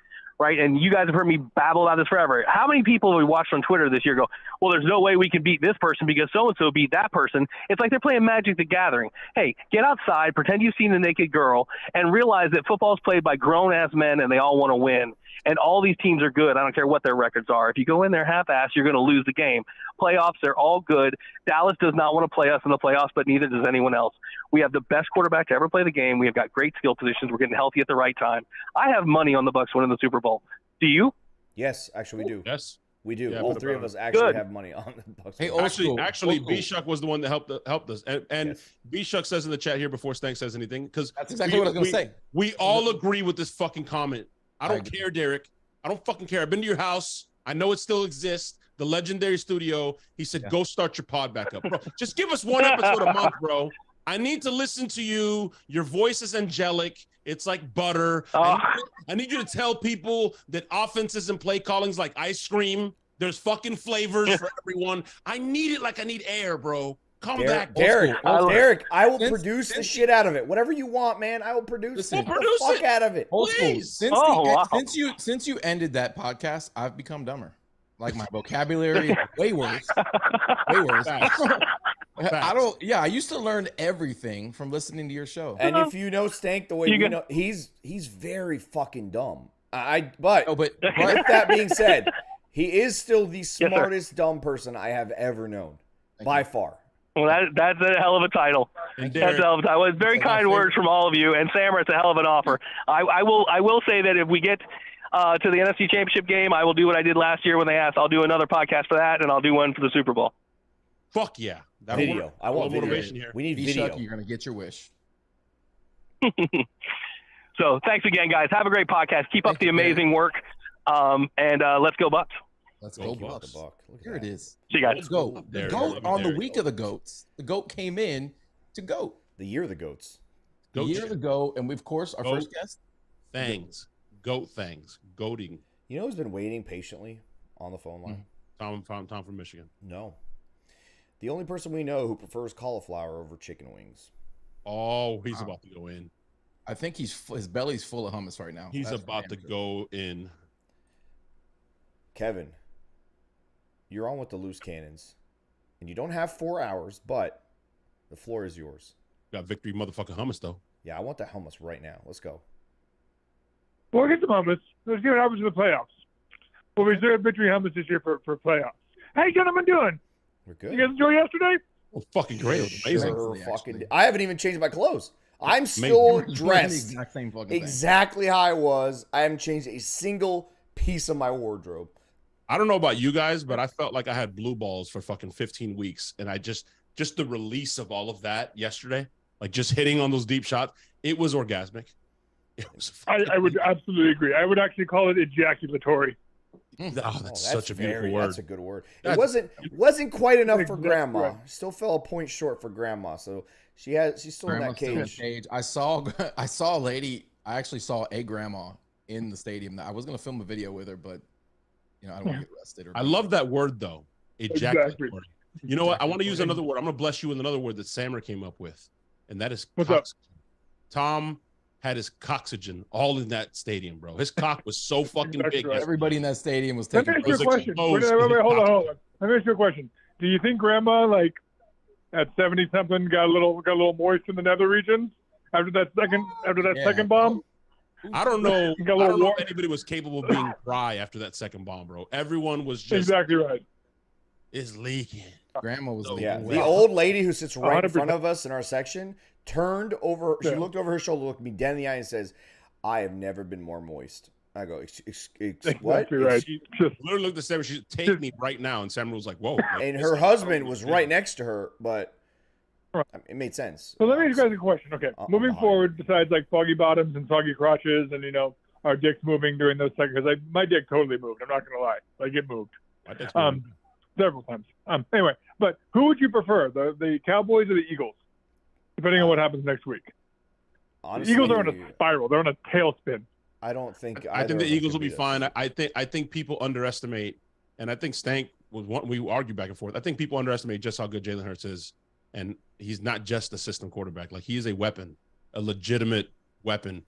S9: right? And you guys have heard me babble about this forever. How many people we watched on Twitter this year go, well, there's no way we can beat this person because so-and-so beat that person. It's like they're playing Magic the Gathering. Hey, get outside, pretend you've seen the naked girl, and realize that football is played by grown-ass men and they all want to win. And all these teams are good. I don't care what their records are. If you go in there half-assed, you're going to lose the game. Playoffs, they're all good. Dallas does not want to play us in the playoffs, but neither does anyone else. We have the best quarterback to ever play the game. We have got great skill positions. We're getting healthy at the right time. I have money on the Bucs winning the Super Bowl. Do you?
S8: Yes, actually we do.
S7: Yes.
S8: We do.
S7: Yeah,
S8: all 3 of us actually have money on the Bucs.
S7: Hey, actually, B-Shuck was the one that helped us. And yes. B-Shuck says in the chat here before Stank says anything, because
S10: that's exactly what I was going to say.
S7: We all agree with this fucking comment. I don't care, Derek. I don't fucking care. I've been to your house. I know it still exists. The legendary studio. He said, go start your pod back up. Bro, just give us 1 episode a month, bro. I need to listen to you. Your voice is angelic. It's like butter. I need you to tell people that offenses and play callings like ice cream. There's fucking flavors for everyone. I need it like I need air, bro. Come back,
S8: Derek. Derek, I will produce the shit out of it. Whatever you want, man. I will produce the fuck out of it.
S10: Please. Since you ended that podcast, I've become dumber. Like my vocabulary, way worse. Way worse. I used to learn everything from listening to your show.
S8: And if you know Stank the way we know, he's very fucking dumb. But with that being said, he is still the smartest dumb person I have ever known. By far.
S9: Well, that's a hell of a title. That's a hell of a title. It's very kind words from all of you, and Sammer, it's a hell of an offer. I will say that if we get to the NFC Championship game, I will do what I did last year when they asked. I'll do another podcast for that, and I'll do one for the Super Bowl.
S7: Fuck yeah!
S8: Video. I want
S7: motivation here.
S8: We need video.
S10: You're gonna get your wish.
S9: So thanks again, guys. Have a great podcast. Keep up the amazing work, and let's go Bucs.
S10: Let's go Bucs. Here it is.
S9: See you guys.
S10: Let's go. The GOAT on the week of the GOATs. The GOAT came in to GOAT.
S8: The year of the GOATs.
S10: The year of the GOAT, and we of course our first guest.
S7: Thangs. GOAT things. Goating.
S8: You know who's been waiting patiently on the phone line?
S7: Tom from Michigan.
S8: No. The only person we know who prefers cauliflower over chicken wings.
S7: Oh, he's about to go in.
S10: I think his belly's full of hummus right now.
S7: He's about to go in.
S8: Kevin, you're on with the loose cannons. And you don't have 4 hours, but the floor is yours.
S7: Got victory motherfucking hummus, though.
S8: Yeah, I want that hummus right now. Let's go.
S11: Well, get some hummus. Let's see what happens in the playoffs. Well, we serve victory hummus this year for playoffs. How you gentlemen doing?
S8: We're good.
S11: You guys enjoy yesterday?
S7: Oh, fucking great. It was amazing.
S8: Sure, fucking. I haven't even changed my clothes. I'm still dressed exactly how I was. I haven't changed a single piece of my wardrobe.
S7: I don't know about you guys, but I felt like I had blue balls for fucking 15 weeks. And I just the release of all of that yesterday, like just hitting on those deep shots, it was orgasmic. It was
S11: I would absolutely agree. I would actually call it ejaculatory.
S7: Oh, that's such a beautiful word.
S8: That's a good word. It wasn't quite enough for grandma.
S11: Right.
S8: Still fell a point short for grandma. So she's still in that cage.
S10: I saw a lady. I actually saw a grandma in the stadium. I was gonna film a video with her, but I don't want to get arrested.
S7: I love that word though. Ejaculatory. Exactly. You know what? I want to use another word. I'm gonna bless you with another word that Sammer came up with, and that is
S11: what's up?
S7: Tom had his coxygen all in that stadium, bro. His cock was so fucking big.
S10: Right. Everybody in that stadium was taking.
S11: Let me ask you a question. Wait, hold on. Let me ask you a question. Do you think Grandma, like at 70 something, got a little moist in the nether regions after that second bomb?
S7: I don't know. I don't know if anybody was capable of being dry after that second bomb, bro. Everyone was just
S11: exactly right.
S7: Is leaking.
S10: Grandma was leaking.
S8: Yeah, the old lady who sits right 100%. In front of us in our section turned over. She looked over her shoulder, looked me dead in the eye, and says, "I have never been more moist." I go, "What?"
S11: Right.
S7: She literally looked at Sam. She said, "Take me right now." And Sam was like, "Whoa!"
S8: And her husband was right next to her, but it made sense.
S11: So let me ask you guys a question. Okay, moving forward, besides like foggy bottoms and foggy crotches, and our dicks moving during those seconds, because my dick totally moved. I'm not gonna lie, like it moved. Several times. Anyway, but who would you prefer, the Cowboys or the Eagles, depending on what happens next week?
S8: Honestly,
S11: the Eagles are on a spiral. They're on a tailspin.
S8: I don't think.
S7: I think the Eagles will be fine. I think people underestimate, and I think Stank was one. We argue back and forth. I think people underestimate just how good Jalen Hurts is, and he's not just a system quarterback. Like he is a weapon, a legitimate weapon.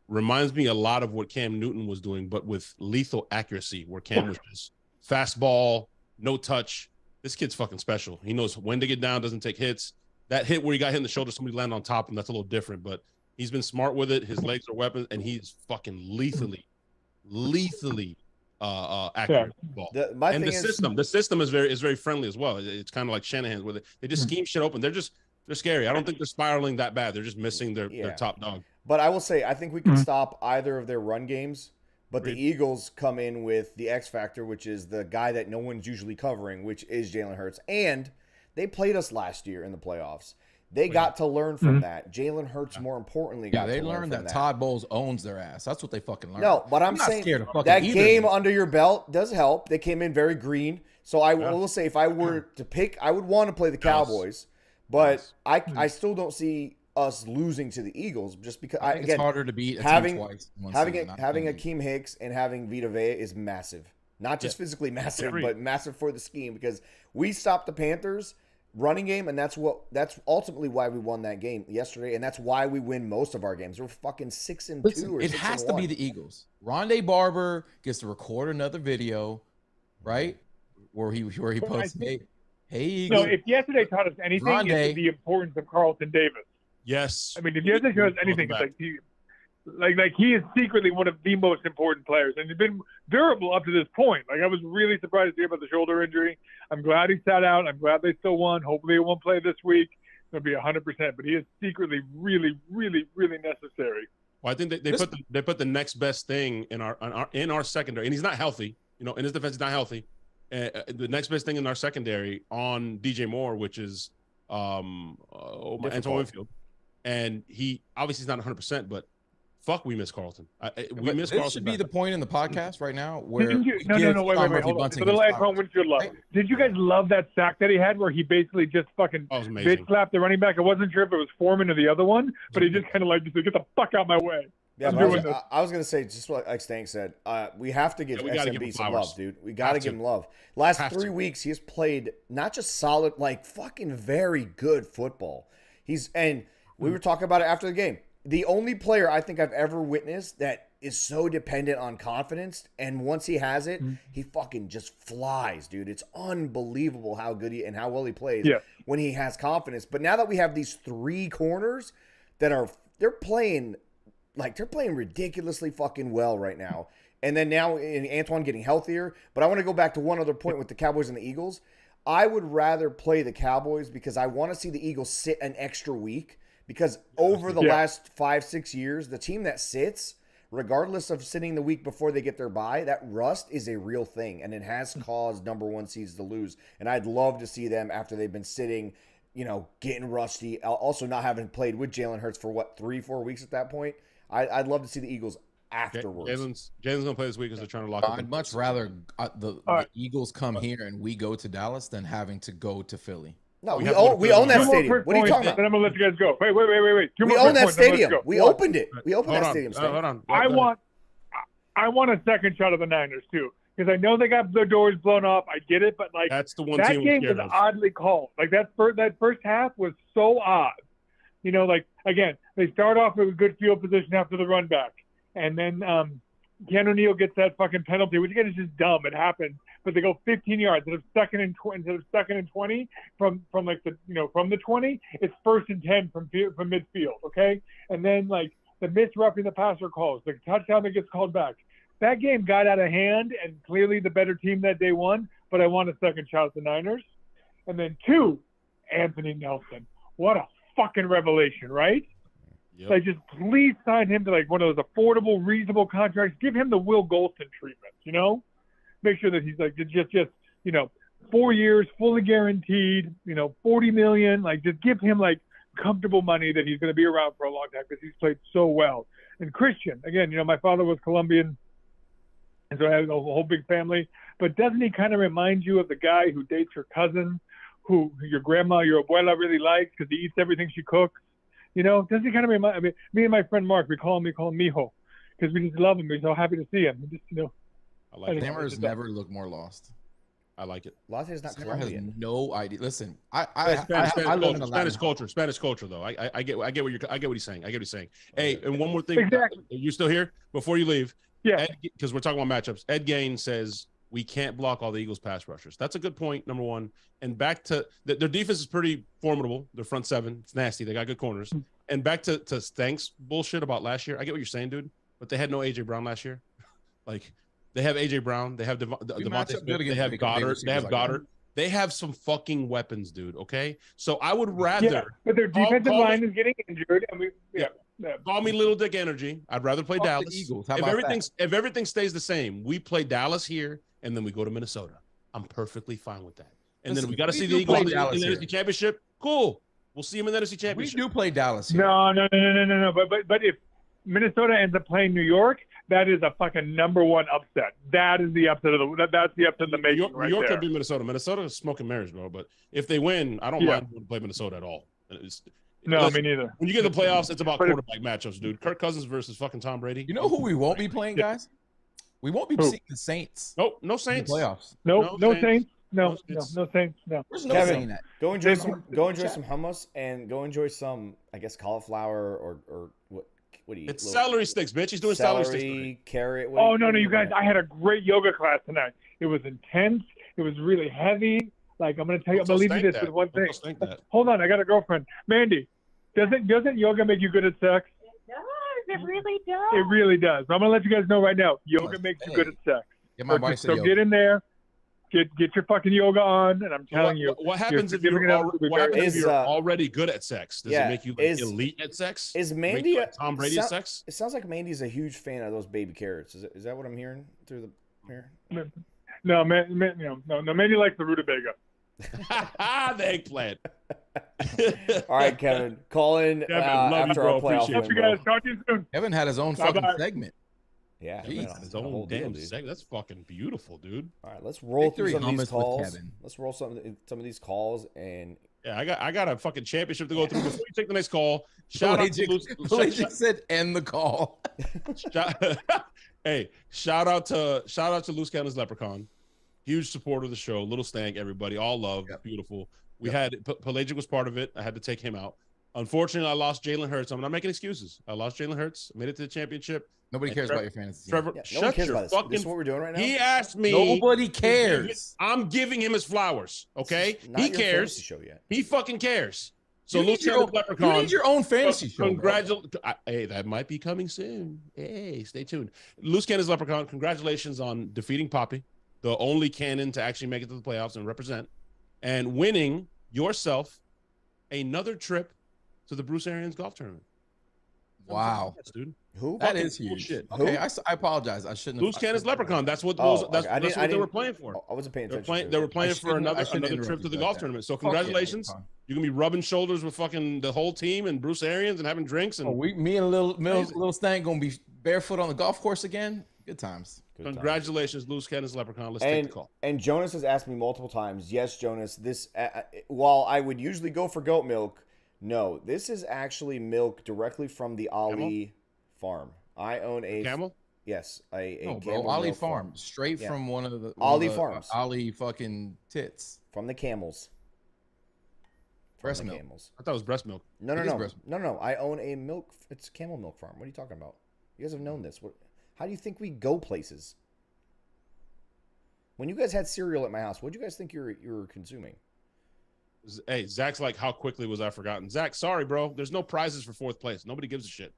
S7: Reminds me a lot of what Cam Newton was doing, but with lethal accuracy, where Cam was just fastball, no touch. This kid's fucking special. He knows when to get down, doesn't take hits. That hit where he got hit in the shoulder, somebody landed on top of him, that's a little different, but he's been smart with it. His legs are weapons, and he's fucking lethally accurate. The system is very friendly as well. It's kind of like Shanahan's with it. They just scheme shit open. They're scary. I don't think they're spiraling that bad. They're just missing their top dog.
S8: But I will say, I think we can stop either of their run games. But the Eagles come in with the X factor, which is the guy that no one's usually covering, which is Jalen Hurts. And they played us last year in the playoffs. They got to learn from that. Jalen Hurts, more importantly, got to learn from that.
S10: They learned that Todd Bowles owns their ass. That's what they fucking learned.
S8: No, but I'm saying that game under your belt does help. They came in very green. So I will say, if I were to pick, I would want to play the Cowboys. But I still don't see us losing to the Eagles just because
S10: it's harder to beat
S8: having
S10: having
S8: Akeem Hicks and having Vita Vea is massive. Not just physically massive, but massive for the scheme, because we stopped the Panthers running game, and that's ultimately why we won that game yesterday, and that's why we win most of our games. We're fucking 6-2 or 6-1.
S10: It has to be the Eagles. Rondé Barber gets to record another video, right? Where he posts, hey Eagles.
S11: No, if yesterday taught us anything, it's the importance of Carlton Davis.
S7: Yes.
S11: I mean, if yesterday showed us anything, it's like he is secretly one of the most important players, and he's been durable up to this point. Like, I was really surprised to hear about the shoulder injury. I'm glad he sat out. I'm glad they still won. Hopefully, he won't play this week. It'll be 100%. But he is secretly really, really, really necessary.
S7: Well, I think they put the next best thing in our secondary, and he's not healthy. In his defense, he's not healthy. The next best thing in our secondary on DJ Moore, which is Antoine Winfield. And he obviously is not 100%, but fuck, we miss Carlton. We miss Carlton.
S10: This should be the point in the podcast right now where
S11: wait, hold on. So the Antoine Winfield love. Did you guys love that sack that he had where he basically just fucking bitch slapped the running back? I wasn't sure if it was Foreman or the other one, but he just kind of like just get the fuck out of my way.
S8: Yeah, but I was gonna say, just like Stank said, we have to give SMB some love, dude. We got to give him love. Last 3 weeks, he has played not just solid, like fucking very good football. We were talking about it after the game. The only player I think I've ever witnessed that is so dependent on confidence, and once he has it, he fucking just flies, dude. It's unbelievable how good he and how well he plays when he has confidence. But now that we have these 3 corners that they're playing ridiculously fucking well right now. And then now Antoine getting healthier. But I want to go back to one other point with the Cowboys and the Eagles. I would rather play the Cowboys because I want to see the Eagles sit an extra week. Because over the last 5-6 years, the team that sits, regardless of sitting the week before they get their bye, that rust is a real thing. And it has caused number 1 seeds to lose. And I'd love to see them after they've been sitting, getting rusty. Also not having played with Jalen Hurts for 3-4 weeks at that point. I'd love to see the Eagles afterwards.
S7: Jalen's gonna play this week because they're trying to lock up.
S10: I'd much rather the Eagles come here and we go to Dallas than having to go to Philly.
S8: No, we own that stadium. What are you talking about?
S11: Then I'm gonna let you guys go. Wait.
S8: We own that stadium. We opened it. We opened that stadium.
S7: Hold on.
S11: I want a second shot of the Niners too, because I know they got their doors blown off. I get it, but
S7: that's the one
S11: that
S7: team
S11: game was oddly called. That first half was so odd. Again, they start off with a good field position after the run back, and then Ken O'Neal gets that fucking penalty, which again is just dumb. It happens, but they go 15 yards instead of second and 20 from the 20. It's 1st and 10 from midfield. Okay, and then the missed roughing the passer calls, the touchdown that gets called back. That game got out of hand, and clearly the better team that day won. But I want a second shot at the Niners, and then 2, Anthony Nelson. What a fucking revelation, right? Yep. Just please sign him to one of those affordable, reasonable contracts. Give him the Will Golston treatment, Make sure that he's just 4 years, fully guaranteed, $40 million. Just give him comfortable money that he's going to be around for a long time because he's played so well. And Christian, again, my father was Colombian, and so I have a whole big family. But doesn't he kind of remind you of the guy who dates your cousin, who your grandma, your abuela really likes because he eats everything she cooks? Doesn't he kind of remind? I mean, me and my friend Mark, we call him Mijo, because we just love him. We're so happy to see him.
S7: I like it.
S10: Cameron's never looked more lost.
S7: I like it.
S8: Late's not
S10: Cameron has no idea. Listen,
S7: Spanish culture though. I get what he's saying. Hey, and one more thing.
S11: Exactly.
S7: Are you still here? Before you leave,
S11: yeah,
S7: because we're talking about matchups. Ed Gain says we can't block all the Eagles pass rushers. That's a good point, number 1. And back to their defense is pretty formidable. Their front 7, it's nasty. They got good corners. And back to Stanks bullshit about last year. I get what you're saying, dude. But they had no AJ Brown last year. They have AJ Brown. They have Devontae Smith. They have Goddard. They have Goddard. They have some fucking weapons, dude. Okay, so I would rather.
S11: Yeah, but their defensive line is getting injured.
S7: Call me Little Dick Energy. I'd rather play Dallas.
S10: The Eagles.
S7: If everything stays the same, we play Dallas here, and then we go to Minnesota. I'm perfectly fine with that. And then we got to see the Eagles in the NFC Championship. Cool. We'll see them in the NFC Championship.
S10: We do play Dallas here.
S11: No. But if Minnesota ends up playing New York, that is a fucking number 1 upset. That is the upset that's the upset of the making right
S7: New York
S11: there.
S7: could be Minnesota. Minnesota is smoking mirrors, bro. But if they win, I don't mind to play Minnesota at all.
S11: Me neither.
S7: When you get in the playoffs, it's about quarterback matchups, dude. Kirk Cousins versus fucking Tom Brady.
S10: You know who we won't be playing, guys? We won't be seeing the Saints.
S7: Nope, no Saints.
S10: Playoffs.
S11: No Saints. No Saints. No.
S10: Where's no
S8: Kevin,
S10: Saint at?
S8: Go enjoy some hummus and go enjoy some, I guess, cauliflower or what do you eat?
S7: It's celery sticks, bitch. He's doing celery sticks.
S8: Celery, carrot.
S11: No, you guys! I had a great yoga class tonight. It was intense. It was really heavy. I'm going to tell you. I'm going to leave you this with one thing. Hold on, I got a girlfriend, Mandy. Doesn't yoga make you good at sex?
S12: It really does.
S11: It really does. I'm going to let you guys know right now. Yoga makes you good at sex.
S10: Get my wife
S11: so get in there. Get your fucking yoga on, and I'm telling you.
S7: What happens if you're already good at sex? Does it make you elite at sex?
S8: Is Mandy
S7: Tom Brady at sex?
S8: It sounds like Mandy's a huge fan of those baby carrots. Is that what I'm hearing through the here?
S11: No, Mandy likes the rutabaga.
S7: The eggplant.
S8: All right, Kevin. Call in after our playoff win,
S11: you guys. Talk to you soon.
S10: Kevin had his own fucking segment.
S8: Yeah,
S7: his own damn segment. That's fucking beautiful, dude.
S8: All right, let's roll through some of these calls. Let's roll some of these calls, and
S7: I got a fucking championship to go through. Before you take the next call, shout out to
S10: said end the call.
S7: Shout out to Loose Cannon's Leprechaun. Huge supporter of the show. Little Stank, everybody, all love, beautiful. We had Pelagic was part of it. I had to take him out. Unfortunately, I lost Jalen Hurts. I'm not making excuses. I lost Jalen Hurts. Made it to the championship.
S10: Nobody cares about your fantasy team.
S7: Trevor,
S8: Yeah, no one
S7: shut
S8: cares
S7: your
S8: about this.
S7: fucking.
S8: This is what we're doing right now?
S7: He asked me.
S10: Nobody cares.
S7: I'm giving him his flowers. Okay,
S8: This is not
S7: he
S8: your
S7: cares.
S8: fantasy show yet.
S7: He fucking cares. So
S10: You need your own fantasy show.
S7: Hey, that might be coming soon. Hey, stay tuned. Loose Cannon's Leprechaun, congratulations on defeating Poppy, the only cannon to actually make it to the playoffs and represent, and winning yourself another trip to the Bruce Arians golf tournament.
S10: Wow,
S7: dude.
S8: Who?
S10: That is huge.
S7: Bullshit.
S10: Okay, I apologize. I shouldn't.
S7: Loose Cannon's Leprechaun. That's what that's what they were playing for.
S8: I wasn't paying
S7: They're
S8: attention.
S7: playing. They were playing for another
S10: interrupt
S7: trip to
S10: you
S7: the
S10: like
S7: golf
S10: that.
S7: tournament. So
S10: Fuck yeah,
S7: congratulations.
S10: Leprechaun.
S7: You're gonna be rubbing shoulders with fucking the whole team and Bruce Arians and having drinks and.
S10: Oh, me and little Stank gonna be barefoot on the golf course again. Good times.
S7: Congratulations, Loose Cannon's Leprechaun. Let's take the call.
S8: And Jonas has asked me multiple times. Yes, Jonas. This while I would usually go for goat milk, no, this is actually milk directly from the Ali farm. I own a
S7: camel.
S8: Yes, a
S10: No,
S8: camel
S10: bro, Ali
S8: milk
S10: Farm, straight from one of the
S8: Ali farms.
S10: Ali fucking tits
S8: From the camels.
S10: breast
S8: From the
S10: milk.
S8: camels.
S7: I thought it was breast milk.
S8: No.
S10: It is breast milk.
S8: No. I own a milk. It's camel milk farm. What are you talking about? You guys have known this. How do you think we go places? When you guys had cereal at my house, what do you guys think you were consuming?
S7: Hey, Zach's like, how quickly was I forgotten? Zach, sorry, bro. There's no prizes for fourth place. Nobody gives a shit.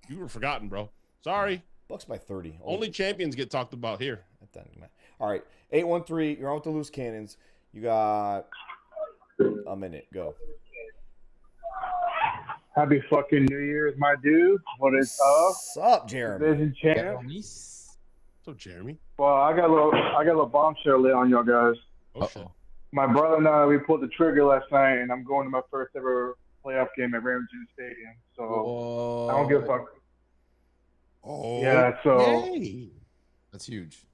S7: You were forgotten, bro. Sorry.
S8: Bucs by 30.
S7: Only champions get talked about here.
S8: That doesn't matter. All right, 813. You're on with the Loose Cannons. You got a minute. Go.
S11: Happy fucking New Year's, my dude. What is up?
S8: What's up, Jeremy?
S11: Division champ.
S7: So, Jeremy.
S11: Well, I got a little bombshell lit on y'all guys.
S7: Oh, shit.
S11: My brother and I, we pulled the trigger last night, and I'm going to my first ever playoff game at Ramsey Stadium. So I don't give a fuck.
S7: Oh,
S11: yeah. So
S7: yay.
S10: That's huge.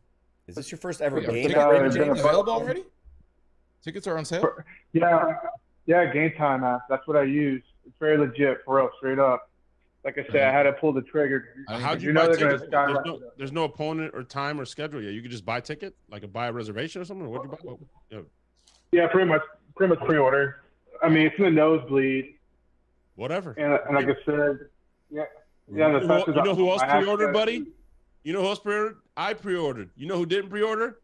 S8: Is this your first ever game?
S10: Tickets available already? Tickets are on sale.
S11: Yeah. Game time app. That's what I use. It's very legit, for real, straight up. Like I said, I had to pull the trigger.
S7: How'd you
S11: know
S7: buy
S11: they're
S7: tickets?
S11: gonna
S7: There's no opponent or time or schedule yet. You could just buy a ticket, like buy a reservation or something. Or what'd you buy?
S11: Yeah, pretty much pre-order. I mean, it's in the nosebleed.
S7: Whatever.
S11: And like I said, yeah.
S7: You know who else pre-ordered, buddy? You know who else pre-ordered? I pre-ordered. You know who didn't pre-order?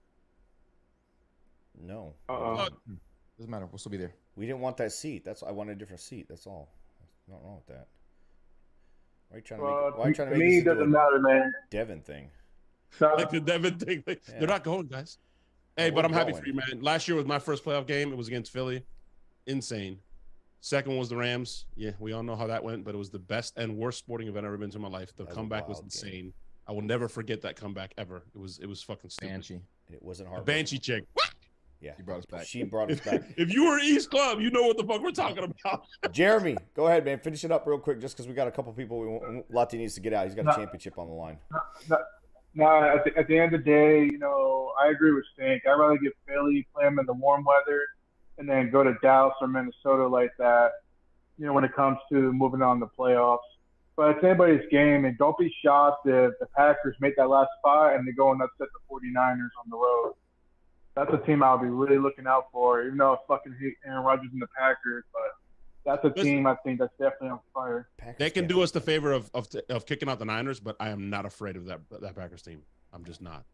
S8: No.
S10: Doesn't matter. We'll still be there.
S8: We didn't want that seat. I wanted a different seat. That's all. There's nothing wrong with that. Why are you trying to make
S11: me,
S8: this into
S11: doesn't
S8: a
S11: matter, man.
S8: Devin thing?
S7: Like the Devin thing. They're not going, guys. Hey, but I'm happy
S8: going.
S7: for you, man. Last year was my first playoff game. It was against Philly. Insane. Second was the Rams. Yeah, we all know how that went, but it was the best and worst sporting event I've ever been to in my life. The comeback was insane. Game. I will never forget that comeback ever. It was fucking stupid.
S10: Banshee.
S8: It wasn't hard.
S7: A Banshee chick.
S8: Yeah.
S10: She brought us back.
S8: She brought us back.
S7: If you were East Club, you know what the fuck we're talking about.
S8: Jeremy, go ahead, man. Finish it up real quick just because we got a couple people. Lottie needs to get out. He's got a championship on the line.
S11: No, at the end of the day, I agree with Stank. I'd rather get Philly, play them in the warm weather, and then go to Dallas or Minnesota like that, when it comes to moving on to the playoffs. But it's anybody's game, and don't be shocked if the Packers make that last spot and they go and upset the 49ers on the road. That's a team I'll be really looking out for, even though I fucking hate Aaron Rodgers and the Packers. But that's a team I think that's definitely on fire.
S7: They can do us the favor of kicking out the Niners, but I am not afraid of that Packers team. I'm just not.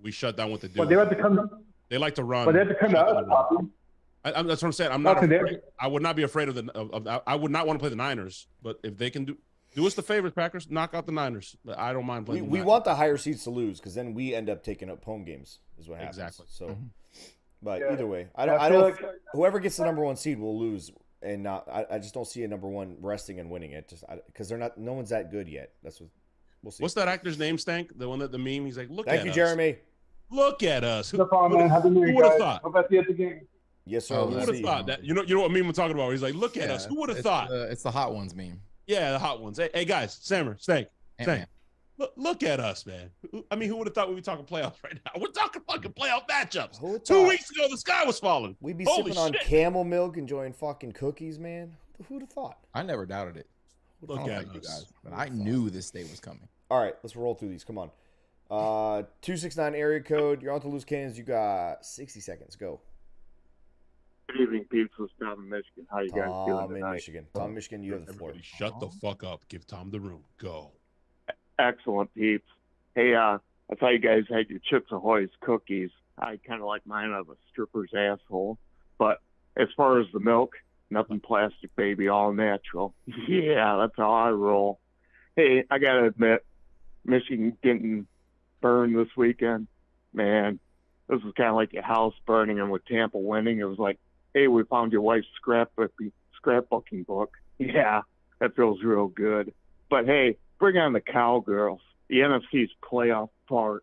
S7: We shut down what they do.
S11: But they like to come.
S7: They like to run.
S11: But they have to come to us, Poppy.
S7: That's what I'm saying. I'm not afraid. I would not be afraid of I would not want to play the Niners, but if they can do us the favor, Packers, knock out the Niners. But I don't mind playing.
S8: We want the higher seeds to lose because then we end up taking up home games. Is what happens.
S7: Exactly.
S8: So, but either way, I don't. Whoever gets the number one seed will lose, and not. I just don't see a number one resting and winning it. Just because they're not. No one's that good yet. That's what we'll see.
S7: What's that actor's name? Stank, the one that the meme. He's like, look.
S8: Thank you, Jeremy.
S7: Look at us.
S11: No problem, man. Happy New Year,
S7: who would have
S11: guys.
S7: thought?
S11: Hope I see you at the game.
S8: Yes, sir.
S7: Who would have thought that? You know what meme I'm talking about? He's like, look at us. Who would have thought?
S10: It's the hot ones meme.
S7: Yeah, the hot ones. Hey guys, Sammer, Stank. Look at us, man. I mean, who would have thought we'd be talking playoffs right now? We're talking fucking playoff matchups. 2 weeks ago, the sky was falling.
S8: We'd be
S7: Holy
S8: sipping on
S7: shit.
S8: camel milk, enjoying fucking cookies, man. Who'd have thought?
S10: I never doubted it.
S7: Look at
S10: you
S7: us.
S10: guys, but I knew this day was coming.
S8: All right, let's roll through these. Come on. 269 area code. You're on to Loose Cannons. You got 60 seconds. Go.
S13: Good evening, peeps. This is Tom in Michigan. How you guys doing
S8: Tom in
S13: tonight?
S8: Michigan. Tom in Michigan, you have the floor.
S7: Everybody shut the fuck up. Give Tom the room. Go.
S13: Excellent, peeps. Hey, I saw you guys had your Chips Ahoy's cookies. I kind of like mine out of a stripper's asshole. But as far as the milk, nothing plastic, baby, all natural. Yeah, that's how I roll. Hey, I got to admit, Michigan getting burned this weekend, man, this was kind of like your house burning, and with Tampa winning, it was like, hey, we found your wife's scrapbooking book. Yeah, that feels real good. But hey, bring on the Cowgirls, the NFC's playoff part.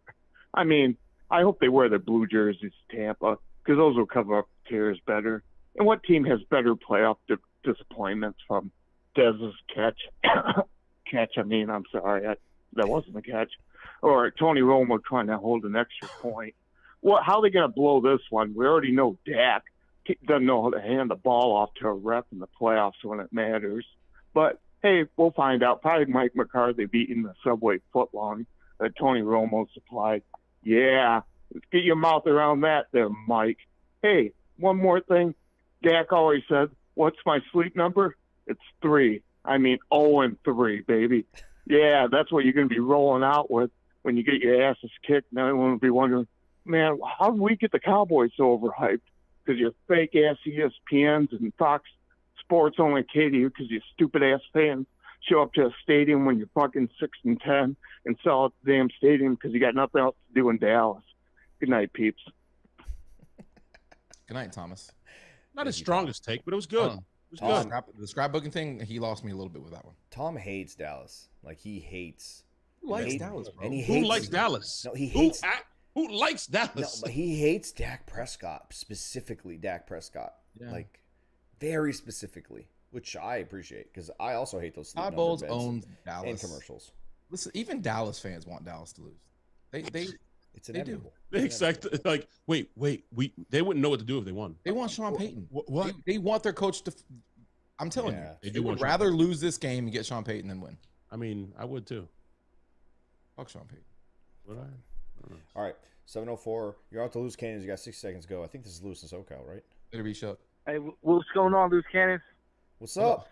S13: I mean, I hope they wear their blue jerseys to Tampa, because those will cover up tears better. And what team has better playoff disappointments from Dez's catch? I'm sorry, that wasn't a catch. Or Tony Romo trying to hold an extra point. Well, how are they going to blow this one? We already know Dak doesn't know how to hand the ball off to a ref in the playoffs when it matters. But, hey, we'll find out. Probably Mike McCarthy beating the Subway footlong that Tony Romo supplied. Yeah, get your mouth around that there, Mike. Hey, one more thing. Dak always said, what's my sleep number? It's 3. 0-3, baby. Yeah, that's what you're going to be rolling out with when you get your asses kicked. Now everyone will be wondering, man, how did we get the Cowboys so overhyped? Because your fake-ass ESPNs and Fox Sports only cater to you because your stupid-ass fans show up to a stadium when you're fucking 6-10 and sell out the damn stadium because you got nothing else to do in Dallas. Good night, peeps.
S10: Good night, Thomas.
S7: Not his strongest take, but it was good. It was good.
S10: The scrapbooking thing, he lost me a little bit with that one.
S8: Tom hates Dallas. Like, he hates.
S10: Who likes Dallas, bro?
S8: And he
S7: Who
S8: hates,
S7: likes Dallas?
S8: No, he hates.
S7: Who likes Dallas?
S8: No, but he hates Dak Prescott, specifically Dak Prescott.
S10: Yeah.
S8: Like, very specifically, which I appreciate because I also hate those.
S10: Todd Bowles owns Dallas.
S8: And commercials.
S10: Listen, even Dallas fans want Dallas to lose.
S8: It's inevitable.
S7: They expect, like, wait, they wouldn't know what to do if they won.
S10: They want Sean Payton.
S7: What?
S10: They want their coach to. I'm telling you, they would rather lose this game and get Sean Payton than win.
S7: I mean, I would too.
S10: Fuck Sean Payton.
S7: Would I?
S8: All right, 7:04. You're out to Loose Cannons. You got 6 seconds to go. I think this is Loose in SoCal, right?
S10: Better reach up.
S9: Hey, what's going on, Loose Cannons?
S8: What's up?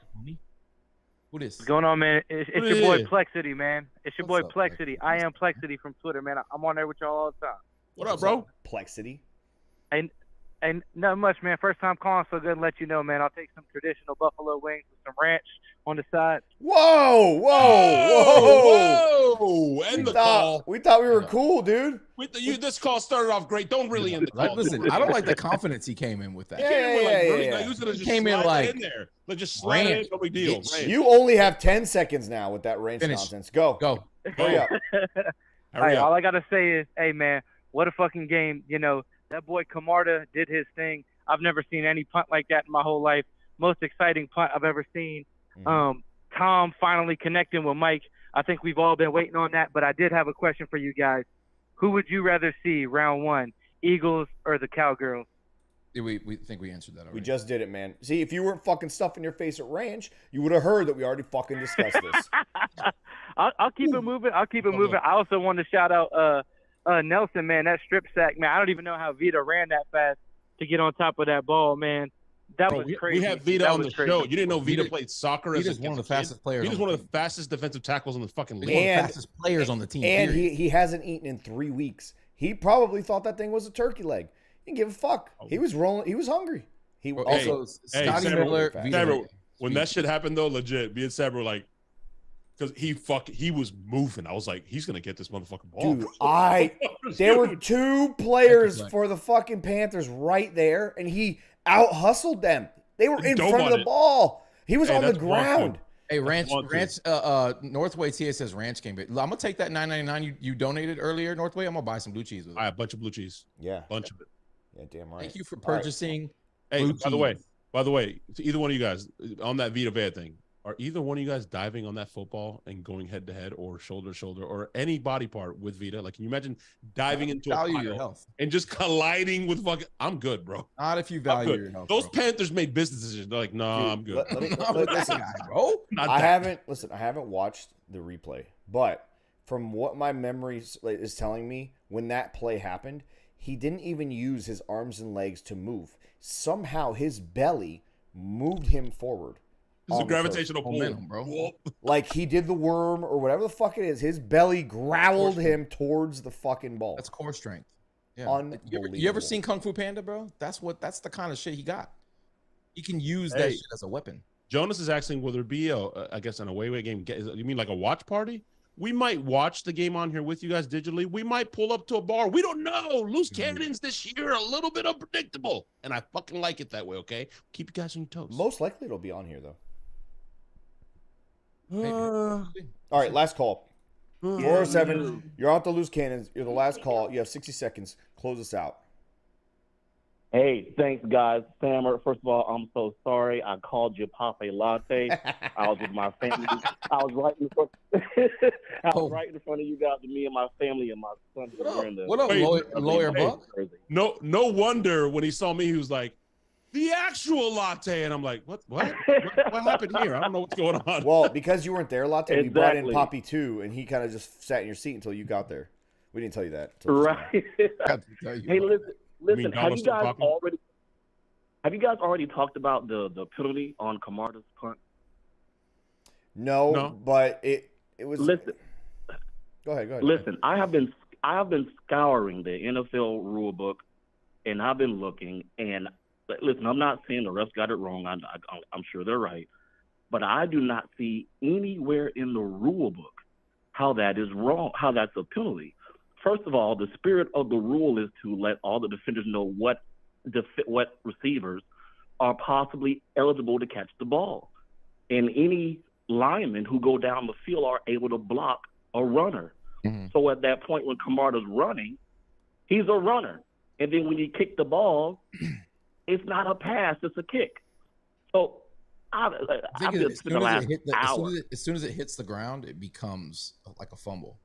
S10: Who this?
S9: What's going on, man? It's your boy
S7: Yeah.
S9: Plexity, man. It's your
S10: What's
S9: boy
S10: up,
S9: Plexity. I am Plexity from Twitter, man. I'm on there with y'all all the time.
S7: What up, bro?
S8: Plexity.
S9: And not much, man. First time calling, so good to let you know, man. I'll take some traditional buffalo wings with some ranch on the side.
S8: Whoa!
S7: End the call.
S8: We thought we were cool, dude.
S7: This call started off great. Don't really end the call.
S10: Listen, I don't like the confidence he came in with that.
S7: He
S10: came in like
S7: in there. Like, just slide it in, no big deal.
S8: You only have 10 seconds now with that range nonsense. Go. Hurry up.
S9: Hey, all I gotta say is, hey, man, what a fucking game. You know, that boy Camarda did his thing. I've never seen any punt like that in my whole life. Most exciting punt I've ever seen. Tom finally connecting with Mike. I think we've all been waiting on that, but I did have a question for you guys. Who would you rather see round 1, Eagles or the Cowgirls?
S10: We think we answered that already.
S8: We just did it, man. See, if you weren't fucking stuffing your face at ranch, you would have heard that we already fucking discussed this.
S9: I'll keep it moving. I also want to shout out Nelson, man. That strip sack, man. I don't even know how Vita ran that fast to get on top of that ball, man. That was crazy.
S7: We had Vita on the show. You didn't know Vita played soccer.
S10: Vita's one of the fastest players.
S7: Vita's one of the fastest defensive tackles in the fucking league.
S10: One of the fastest players on the team.
S8: And he hasn't eaten in 3 weeks. He probably thought that thing was a turkey leg. He didn't give a fuck. He was rolling. He was hungry. He also
S10: Scotty Miller.
S7: When that shit happened though, legit, me and Sabra were like, because he was moving. I was like, he's gonna get this motherfucking ball.
S8: Dude, there were 2 players for the fucking Panthers right there, and he out hustled them. They were in front of the ball. He was on the ground.
S10: Hey, Northway TA says ranch game. I'm gonna take that $9.99 you donated earlier, Northway. I'm gonna buy some blue cheese with it.
S7: I have a bunch of blue cheese.
S8: Yeah,
S7: bunch of it.
S8: Yeah, damn right.
S10: Thank you for purchasing.
S7: Hey, by the way, to either one of you guys on that Vita Vea thing, are either one of you guys diving on that football and going head to head or shoulder to shoulder or any body part with Vita? Like, can you imagine diving into a
S10: your health
S7: and just colliding with fucking? I'm good, bro.
S10: Not if you value your health.
S7: Those Panthers made business decisions. They're like, nah, I'm good.
S8: Listen, I haven't watched the replay, but from what my memory is telling me, when that play happened, he didn't even use his arms and legs to move. Somehow his belly moved him forward.
S7: It's a gravitational pull,
S10: momentum, bro.
S8: Like he did the worm or whatever the fuck it is. His belly growled him towards the fucking ball.
S10: That's core strength. Yeah.
S8: Unbelievable.
S10: You ever seen Kung Fu Panda, bro? That's the kind of shit he got. He can use that shit as a weapon.
S7: Jonas is asking, will there be I guess an away game? You mean like a watch party? We might watch the game on here with you guys digitally. We might pull up to a bar. We don't know. Loose cannons this year are a little bit unpredictable, and I fucking like it that way. Okay, keep you guys on your toes.
S8: Most likely it'll be on here though. All right, last call. 407. You're out the loose cannons. You're the last call. You have 60 seconds. Close us out.
S14: Hey, thanks, guys. Sammer, first of all, I'm so sorry. I called you Pape Latte. I was with my family. I was right in front. Right in front of you guys, me and my family and my son.
S10: What up, lawyer Buck?
S7: No wonder when he saw me, he was like, the actual latte, and I'm like, what happened here? I don't know what's going on.
S8: Well, because you weren't there, Latte, we brought in
S14: Exactly.
S8: Poppy too, and he kind of just sat in your seat until you got there. We didn't tell you that.
S14: Right. Hey, listen. Have you guys already talked about the penalty on Kamara's punt?
S8: No, but it was.
S14: Listen.
S8: Go ahead.
S14: Listen, I have been scouring the NFL rule book, and I've been looking. And listen, I'm not saying the refs got it wrong. I'm sure they're right, but I do not see anywhere in the rule book how that is wrong. How that's a penalty. First of all, the spirit of the rule is to let all the defenders know what receivers are possibly eligible to catch the ball, and any linemen who go down the field are able to block a runner.
S10: Mm-hmm.
S14: So at that point, when Kamara's running, he's a runner, and then when you kick the ball, it's not a pass; it's a kick. So I've just spent the last hour.
S10: As soon as it hits the ground, it becomes like a fumble.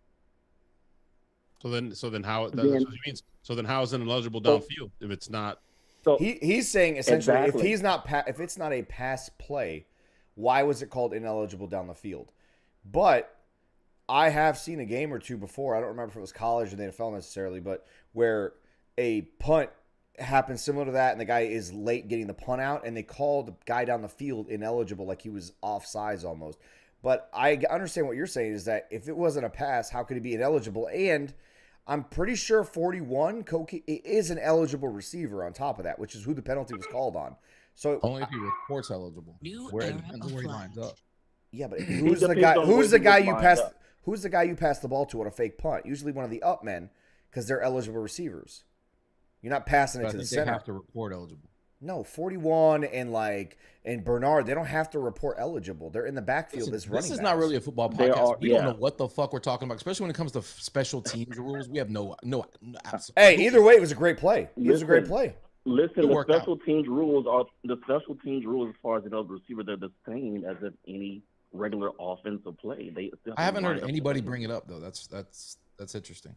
S7: So then how? That's what he means. So then how is it ineligible downfield if it's not?
S14: So
S8: he's saying essentially if it's not a pass play, why was it called ineligible down the field? But I have seen a game or two before. I don't remember if it was college or the NFL necessarily, but where a punt happened similar to that, and the guy is late getting the punt out, and they called the guy down the field ineligible, like he was offsides almost. But I understand what you're saying is that if it wasn't a pass, how could he be ineligible? And I'm pretty sure 41 is an eligible receiver on top of that, which is who the penalty was called on. So
S10: only if he reports eligible. Where it depends where he lines up.
S8: Yeah, but who's the guy? Who's the guy you passed? Who's the guy you passed the ball to on a fake punt? Usually one of the up men, because they're eligible receivers. You're not passing it to the center.
S10: They have to report eligible.
S8: No, 41 and Bernard, they don't have to report eligible. They're in the backfield as running
S10: This is
S8: backs.
S10: not really a football podcast. We don't know what the fuck we're talking about, especially when it comes to special teams rules. We have no absolutely.
S8: Hey, either way, it was a great play. It was a great play.
S14: Listen, the special teams rules as far as the receiver, they're the same as if any regular offensive play.
S10: I haven't heard anybody bring it up though. That's interesting.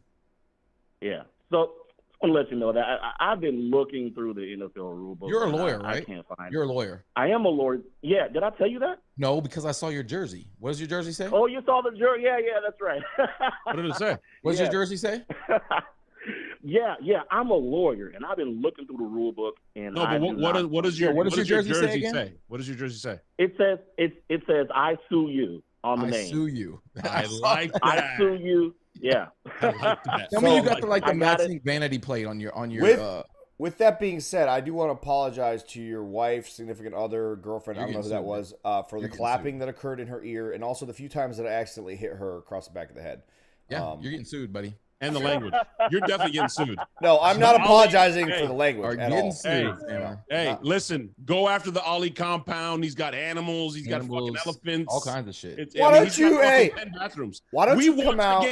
S14: Yeah. So I want to let you know that I've been looking through the NFL rule book.
S10: You're a lawyer, right?
S14: I can't find
S10: You're a lawyer.
S14: I am a lawyer. Yeah. Did I tell you that?
S10: No, because I saw your jersey. What does your jersey say?
S14: Oh, you saw the jersey? Yeah, that's right.
S7: What did it say?
S10: What does your jersey say?
S14: Yeah. I'm a lawyer, and I've been looking through the rule book. And
S7: no, but what does your jersey say? What does your jersey say?
S14: It says I sue you on the name.
S10: I sue you.
S7: I like that.
S14: I sue you. Yeah.
S7: I like that.
S10: Tell me you got the matching vanity plate on your
S8: With that being said, I do want to apologize to your wife, significant other, girlfriend, I don't know who that was, for the clapping that occurred in her ear, and also the few times that I accidentally hit her across the back of the head.
S10: Yeah, you're getting sued, buddy.
S7: And the language. You're definitely getting sued.
S8: No, I'm not apologizing for the language at all.
S7: Hey, listen, go after the Ollie compound. He's got animals. He's got fucking elephants.
S10: All kinds of shit.
S8: Why don't you,
S7: 10 bathrooms.
S8: Why don't you come out?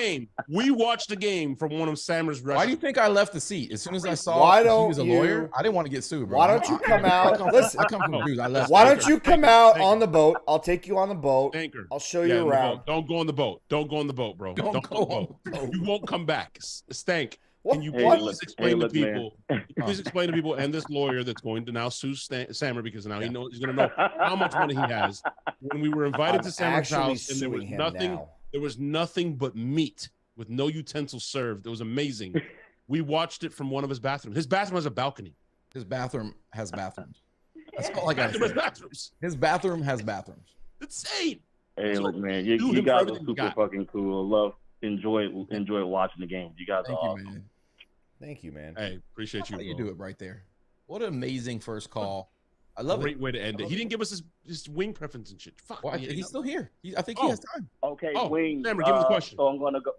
S7: We watched the game from one of Sammer's restaurants.
S10: Why do you think I left the seat? As soon as I saw he was a lawyer, I didn't want to get sued, bro.
S8: Why don't you come out? Listen,
S10: I come from Jews. I left.
S8: Why don't you come out on the boat? I'll take you on the boat.
S7: Anchor.
S8: I'll show you around.
S7: Don't go on the boat. Don't go on the boat, bro. Don't go on the boat. You won't come back. Stank. Can you please explain to people? Please explain to people and this lawyer that's going to now sue Sammer because now he's going to know how much money he has. When we were invited to Sammer's house and there was nothing but meat with no utensils served. It was amazing. We watched it from one of his bathrooms. His bathroom has a balcony.
S10: His bathroom has bathrooms. That's all I got.
S7: Bathrooms.
S10: His bathroom has bathrooms.
S7: Insane.
S14: Hey, look, man, you guys are super fucking cool. Enjoy watching the game. You guys are awesome.
S10: Man.
S8: Thank you, man.
S7: Hey, appreciate you.
S10: You do it right there. What an amazing first call. I love
S7: Great way to end it. He didn't give us his wing preference and shit. Fuck.
S10: Well, he's still here. I think he has time.
S14: Okay,
S7: Oh,
S14: wings.
S7: Sammer, give him the question.
S14: So I'm gonna go.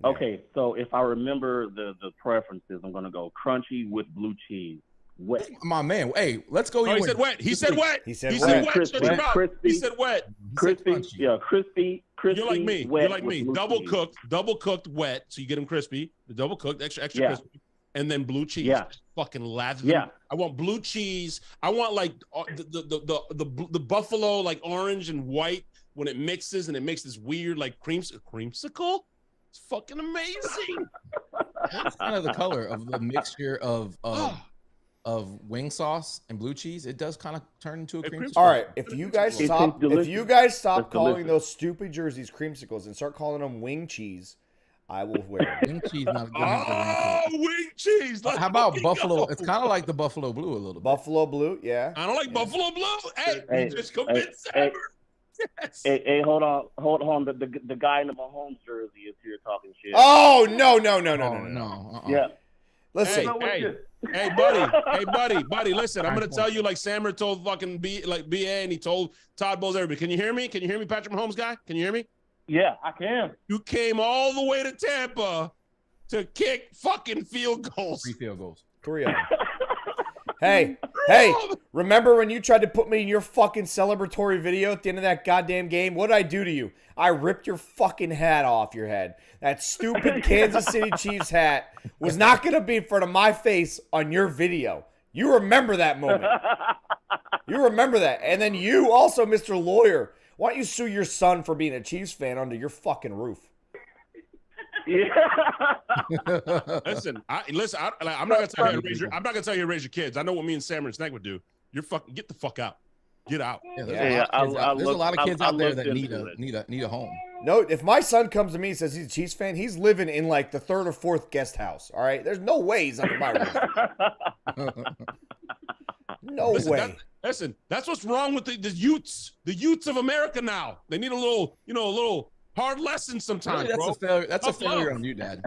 S14: Okay, so if I remember the preferences, I'm gonna go crunchy with blue cheese. Wet.
S10: My man. Hey, let's go.
S7: Oh, he said wet. He said wet.
S8: He said
S7: wet.
S14: Crispy,
S7: He said wet.
S14: Crispy. Yeah, crispy.
S7: You're like me.
S14: Wet
S7: You're like me.
S14: with blue cheese.
S7: Double cooked wet, so you get them crispy. The double cooked, extra
S14: Yeah.
S7: crispy, and then blue cheese.
S14: Yeah.
S7: Fucking lather them.
S14: Yeah.
S7: I want blue cheese. I want like the buffalo like orange and white when it mixes and it makes this weird like creamsicle. It's fucking amazing.
S10: That's kind of the color of the mixture of wing sauce and blue cheese. It does kind of turn into a creamsicle.
S8: All right, if you guys stop calling
S14: delicious.
S8: those stupid jerseys creamsicles and start calling them wing cheese, I will wear them.
S10: Wing cheese, not
S7: wing cheese.
S10: How about buffalo? It's kind of like the buffalo blue a little bit.
S8: Buffalo blue, yeah.
S7: I don't like buffalo blue. Hey,
S14: Hey,
S7: just convinced Sammer. Yes.
S14: Hey, hold on. The guy in the Mahomes jersey is here talking shit.
S8: Oh no.
S14: Yeah.
S8: Listen,
S7: Hey, buddy. Listen, I'm gonna tell you like Sammer told fucking BA and he told Todd Bowles everybody. Can you hear me? Can you hear me, Patrick Mahomes guy? Can you hear me?
S14: Yeah, I can.
S7: You came all the way to Tampa to kick fucking field goals.
S10: 3 field goals.
S8: 3 of them. Hey, remember when you tried to put me in your fucking celebratory video at the end of that goddamn game? What did I do to you? I ripped your fucking hat off your head. That stupid Kansas City Chiefs hat was not going to be in front of my face on your video. You remember that moment. You remember that. And then you also, Mr. Lawyer, why don't you sue your son for being a Chiefs fan under your fucking roof?
S14: Yeah.
S7: Listen, I'm not gonna tell you to raise your kids. I know what me and Sam and Snag would do. You're fucking get the fuck out. Get out.
S10: Yeah, there's a lot of kids out there that need a home.
S8: No, if my son comes to me and says he's a Chiefs fan, he's living in like the 3rd or 4th guest house. All right, there's no way he's under my roof. No way.
S7: Listen, that's what's wrong with the youths of America now. They need a little hard lesson sometimes.
S10: Really, that's
S7: bro.
S10: a failure. That's
S7: Tough
S10: a failure
S7: love.
S10: on you, Dad.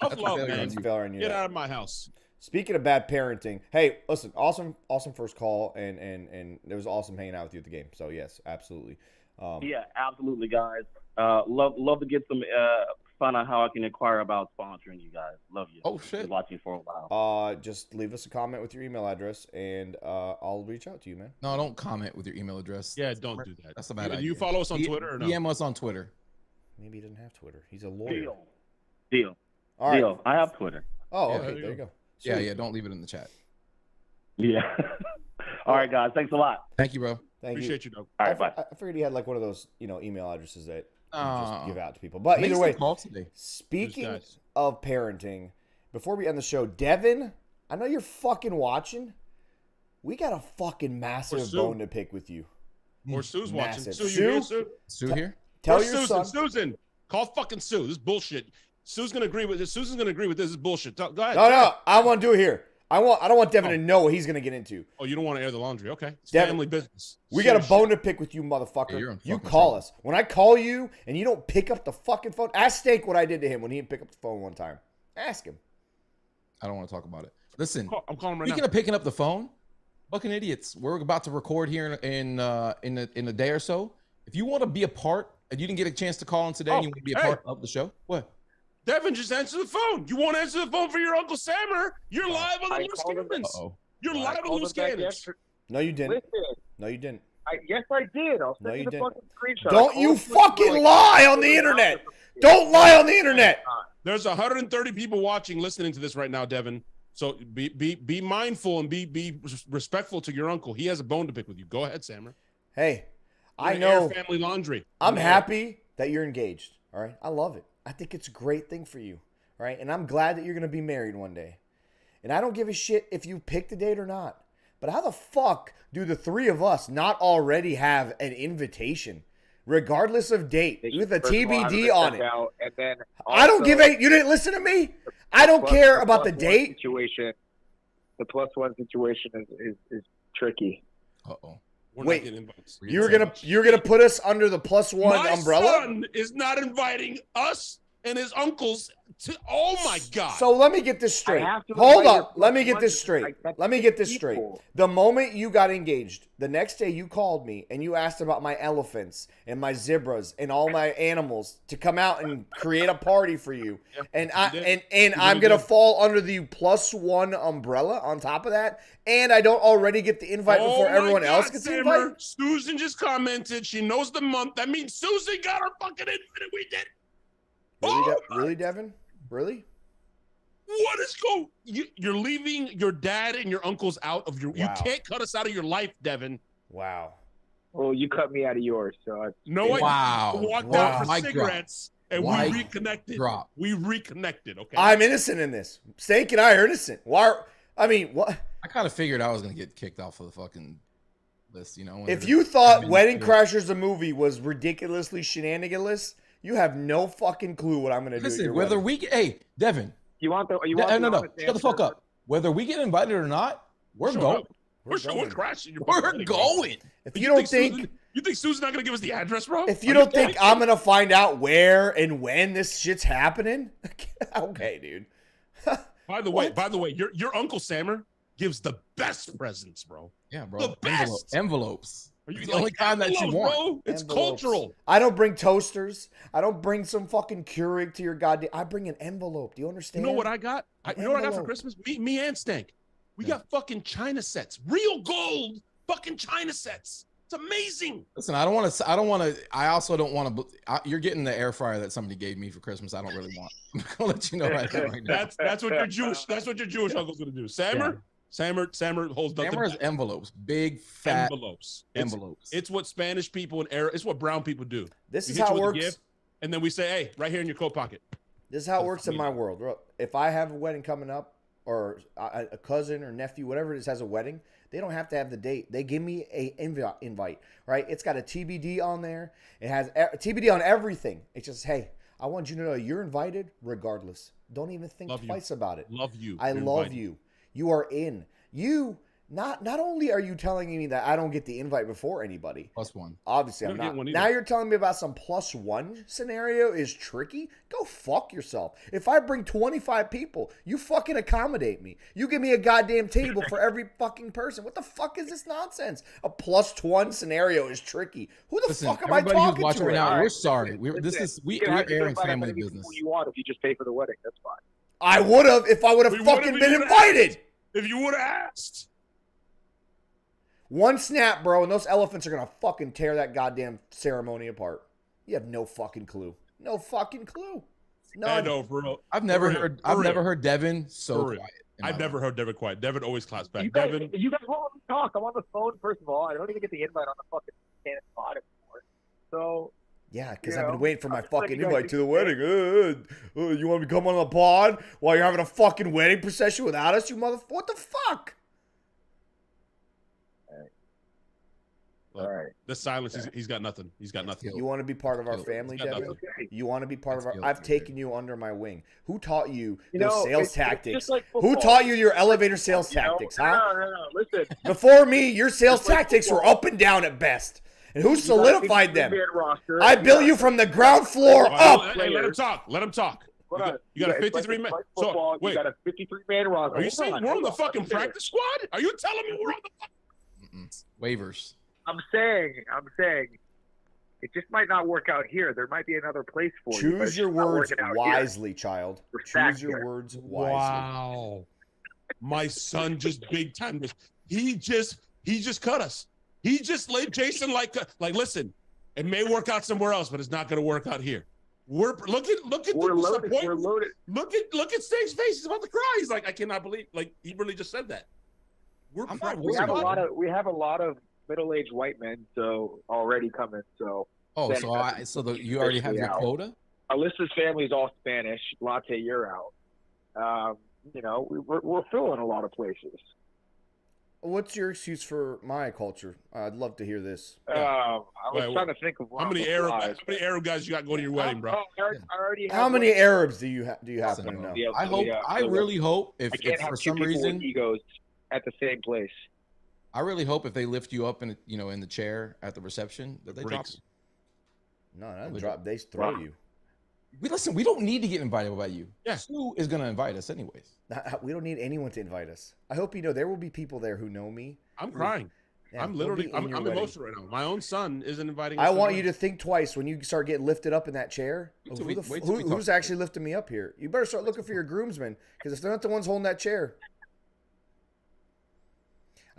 S7: Tough love, man.
S8: That's a failure on you.
S7: Get out of my house.
S8: Speaking of bad parenting, hey, listen, awesome first call, and it was awesome hanging out with you at the game. So yes, absolutely.
S14: Yeah, absolutely, guys. Love to get some find out how I can inquire about sponsoring you guys. Love you.
S10: Oh shit.
S14: Been watching for a while.
S8: Just leave us a comment with your email address, and I'll reach out to you, man.
S10: No, don't comment with your email address.
S7: Yeah, don't do that.
S10: That's a bad idea.
S7: You follow us on Twitter or no?
S10: DM us on Twitter.
S8: Maybe he doesn't have Twitter. He's a lawyer.
S14: Deal.
S8: All right.
S14: Deal. I have Twitter.
S8: Oh,
S10: Yeah,
S8: okay. There you go.
S10: Yeah, yeah. Don't leave it in the chat.
S14: Yeah. All right, guys. Thanks a lot.
S10: Thank you, bro.
S7: Appreciate you, Doug.
S14: All right, bye.
S8: I figured he had like one of those, email addresses that you just give out to people. But either way, speaking of parenting, before we end the show, Devin, I know you're fucking watching. We got a fucking massive bone to pick with you.
S7: Or Sue's watching.
S8: Massive.
S7: Sue, you here, Sue?
S10: Sue here?
S8: Tell
S7: Where's
S8: your
S7: Susan?
S8: son.
S7: Susan, call fucking Sue. This is bullshit. Sue's gonna agree with this. Susan's gonna agree with this. This is bullshit. Go ahead.
S8: No, I want to do it here. I don't want Devin to know what he's gonna get into.
S7: Oh, you don't want to air the laundry? Okay, it's
S8: Devin,
S7: family business.
S8: We got a bone to pick with you, motherfucker.
S10: Yeah,
S8: you call us. When I call you and you don't pick up the fucking phone, ask Steak what I did to him when he didn't pick up the phone one time. Ask him.
S10: I don't want to talk about it. Listen,
S7: I'm calling right
S10: speaking
S7: now.
S10: of picking up the phone, fucking idiots. We're about to record here in a day or so. If you want to be a part, and you didn't get a chance to call in today, and you want to be a part of the show, what?
S7: Devin, just answer the phone. You won't answer the phone for your Uncle Sammer. You're live on the Loose Cannons. You're live on the Loose Cannons.
S8: No, you didn't.
S15: Listen.
S8: No, you didn't.
S15: Yes, I did. I'll
S8: No,
S15: send
S8: you
S15: you the
S8: didn't.
S15: fucking screenshot.
S8: Don't you fucking lie on the internet. Don't lie on the internet.
S7: There's 130 people watching, listening to this right now, Devin. So be mindful and be respectful to your uncle. He has a bone to pick with you. Go ahead, Sammer.
S8: Hey, I
S7: Air
S8: know.
S7: family laundry.
S8: I'm happy that you're engaged. All right, I love it. I think it's a great thing for you. All right, and I'm glad that you're gonna be married one day. And I don't give a shit if you picked a date or not. But how the fuck do the three of us not already have an invitation regardless of date, with a TBD on it.
S15: And then
S8: I don't give a. You didn't listen to me. I don't care about the date.
S15: Situation. The +1 situation is tricky.
S10: Uh-oh.
S8: Wait, you're gonna put us under the +1 umbrella?
S7: My son is not inviting us and his uncles to. Oh my God!
S8: So let me get this straight. Hold up. Let me get this straight. The moment you got engaged, the next day you called me and you asked about my elephants and my zebras and all my animals to come out and create a party for you. And I'm gonna fall under the +1 umbrella on top of that. And I don't already get the invite before everyone else gets the invite.
S7: Susan just commented. She knows the month. That means Susan got her fucking invite and we did.
S8: Really, Devin? Really?
S7: What is going? You're leaving your dad and your uncles out of your.
S8: Wow.
S7: You can't cut us out of your life, Devin.
S8: Wow.
S15: Well, you cut me out of yours, so.
S7: I walked out for cigarettes and we reconnected. We reconnected. Okay.
S8: I'm innocent in this. Stank and I are innocent. Why? I mean, what?
S10: I kind of figured I was gonna get kicked off of the fucking list. You know.
S8: If you thought Wedding Crashers the movie was ridiculously shenaniganless, you have no fucking clue what I'm gonna do.
S10: Listen, whether hey, Devin.
S15: You want the?
S10: No. Shut the fuck up. Whether we get invited or not, we're going.
S7: We're crashing.
S10: We're going.
S8: If you don't think
S7: you think Susan's not gonna give us the address, bro?
S8: If you don't think I'm gonna find out where and when this shit's happening, okay, dude.
S7: By the way, your Uncle Sammer gives the best presents, bro.
S10: Yeah, bro.
S7: The best
S10: envelopes.
S7: Are you
S10: the only kind that you want?
S7: Bro? It's cultural.
S8: I don't bring toasters. I don't bring some fucking Keurig to your goddamn. I bring an envelope. Do you understand?
S7: You know what I got? You know what I got for Christmas? Me and Stank. We got fucking China sets, real gold, fucking China sets. It's amazing.
S10: Listen, I also don't want to. You're getting the air fryer that somebody gave me for Christmas. I don't really want. I'm gonna let you know right now.
S7: That's what your Jewish. That's what your Jewish uncle's gonna do. Sammer holds nothing.
S10: Sammer has envelopes, big fat
S7: envelopes.
S10: Envelopes.
S7: It's what Spanish people and it's what brown people do.
S8: This is how it works.
S7: Gift, and then we say, hey, right here in your coat pocket.
S8: This is how it works in my world. If I have a wedding coming up, or a cousin or nephew, whatever it is, has a wedding, they don't have to have the date. They give me a invite, right? It's got a TBD on there. It has a TBD on everything. It's just, hey, I want you to know you're invited regardless. Don't even think twice about it.
S7: Love you.
S8: I love you. You are in. You not only are you telling me that I don't get the invite before anybody.
S10: +1.
S8: Obviously, I'm not. Now you're telling me about some +1 scenario is tricky? Go fuck yourself. If I bring 25 people, you fucking accommodate me. You give me a goddamn table for every fucking person. What the fuck is this nonsense? A +1 scenario is tricky. Who the fuck am I talking
S10: to
S8: right
S10: now?
S8: now?
S10: We're sorry. We're airing family business.
S15: You want if you just pay for the wedding, that's fine.
S8: I would have if I would have fucking been invited.
S7: If you would have asked.
S8: One snap, bro, and those elephants are going to fucking tear that goddamn ceremony apart. You have no fucking clue. No fucking clue. None.
S7: I know, bro.
S10: I've never heard Devin so quiet.
S7: I've never heard Devin quiet. Devin always claps back.
S15: You guys won't let me talk. I'm on the phone, first of all. I don't even get the invite on the fucking cannon spot anymore. So...
S8: Yeah, because I've been waiting for my fucking invite to the wedding. You want me to come on the pod while you're having a fucking wedding procession without us, you motherfucker? What the fuck?
S7: All right. The silence, he's got nothing. He's got nothing.
S8: You want to be part of our family, Devin? You want to be part of our... I've taken you under my wing. Who taught you those sales tactics? Who taught you your elevator sales tactics, huh?
S15: No. Listen.
S8: Before me, your sales tactics were up and down at best. And who solidified them? I built you from the ground floor up.
S7: Hey, let him talk. Let him talk. You got a 53 man. So wait,
S15: you got a 53-man roster.
S7: Are you saying we're on the fucking practice squad? Are you telling me we're on the
S10: waivers?
S15: I'm saying, it just might not work out here. There might be another place for you.
S8: Choose your words wisely, child. Choose your words wisely.
S7: Wow, my son just big time. He just cut us. He just laid Jason like listen. It may work out somewhere else, but it's not going to work out here. Look at the disappointment.
S15: We're loaded.
S7: Look at Stank's face. He's about to cry. He's like, I cannot believe. Like he really just said that.
S15: We have a lot of middle-aged white men already coming. So
S10: you already have your quota.
S15: Alyssa's family is all Spanish. Latte, you're out. We're filling a lot of places.
S8: What's your excuse for my culture? I'd love to hear this.
S15: I was trying to think of one.
S7: How many Arab guys you got going to your wedding, bro?
S15: I already have
S8: How many
S15: one.
S8: Arabs do you happen to know?
S10: I really hope if
S15: I can't have
S10: for
S15: two
S10: some
S15: people
S10: reason
S15: with egos at the same place.
S10: I really hope if they lift you up in in the chair at the reception that they drop you.
S8: No, not drop. They throw you.
S10: We don't need to get invited by you.
S7: Yeah.
S10: Sue is going to invite us anyways.
S8: We don't need anyone to invite us. I hope you know there will be people there who know me.
S7: I'm crying.
S8: Yeah,
S7: I'm
S8: they'll
S7: literally,
S8: be in
S7: I'm
S8: your wedding.
S7: emotional right now. My own son isn't inviting.
S8: I want you to think twice when you start getting lifted up in that chair. Who's actually lifting me up here? You better start looking for your groomsmen, because if they're not the ones holding that chair.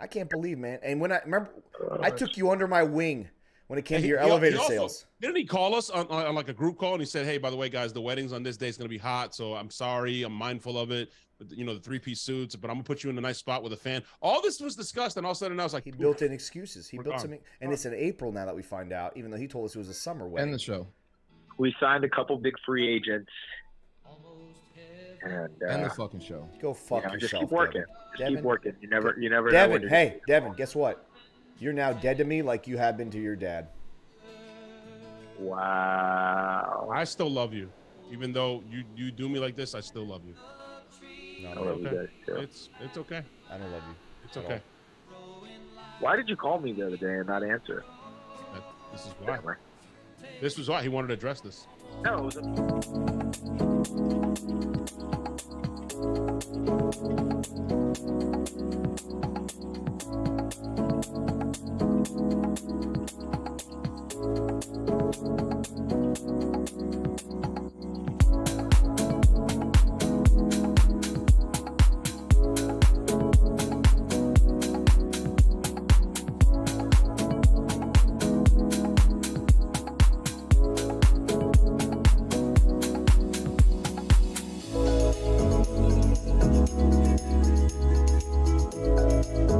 S8: I can't believe, man. And when I took you under my wing when it came to your elevator sales.
S7: Didn't he call us on like a group call and he said, "Hey, by the way, guys, the wedding's on this day. It's gonna be hot, so I'm sorry. I'm mindful of it. But, the 3-piece suits, but I'm gonna put you in a nice spot with a fan." All this was discussed, and all of a sudden I was like,
S8: he built in excuses. He
S7: We're
S8: built
S7: gone.
S8: something, and it's in April now that we find out. Even though he told us it was a summer wedding.
S10: End the show.
S15: We signed a couple big free agents. And
S10: the fucking show.
S8: Go fuck yourself.
S15: Just keep working.
S8: Devin.
S15: Keep working. You never know.
S8: Devin, hey, Devin, guess what? You're now dead to me like you have been to your dad.
S15: Wow.
S7: I still love you, even though you do me like this. I still love you.
S8: No,
S15: I love you guys too.
S7: It's okay.
S8: I don't love you.
S7: It's okay.
S15: Why did you call me the other day and not answer?
S7: This is why. This was why he wanted to address this.
S15: No, it was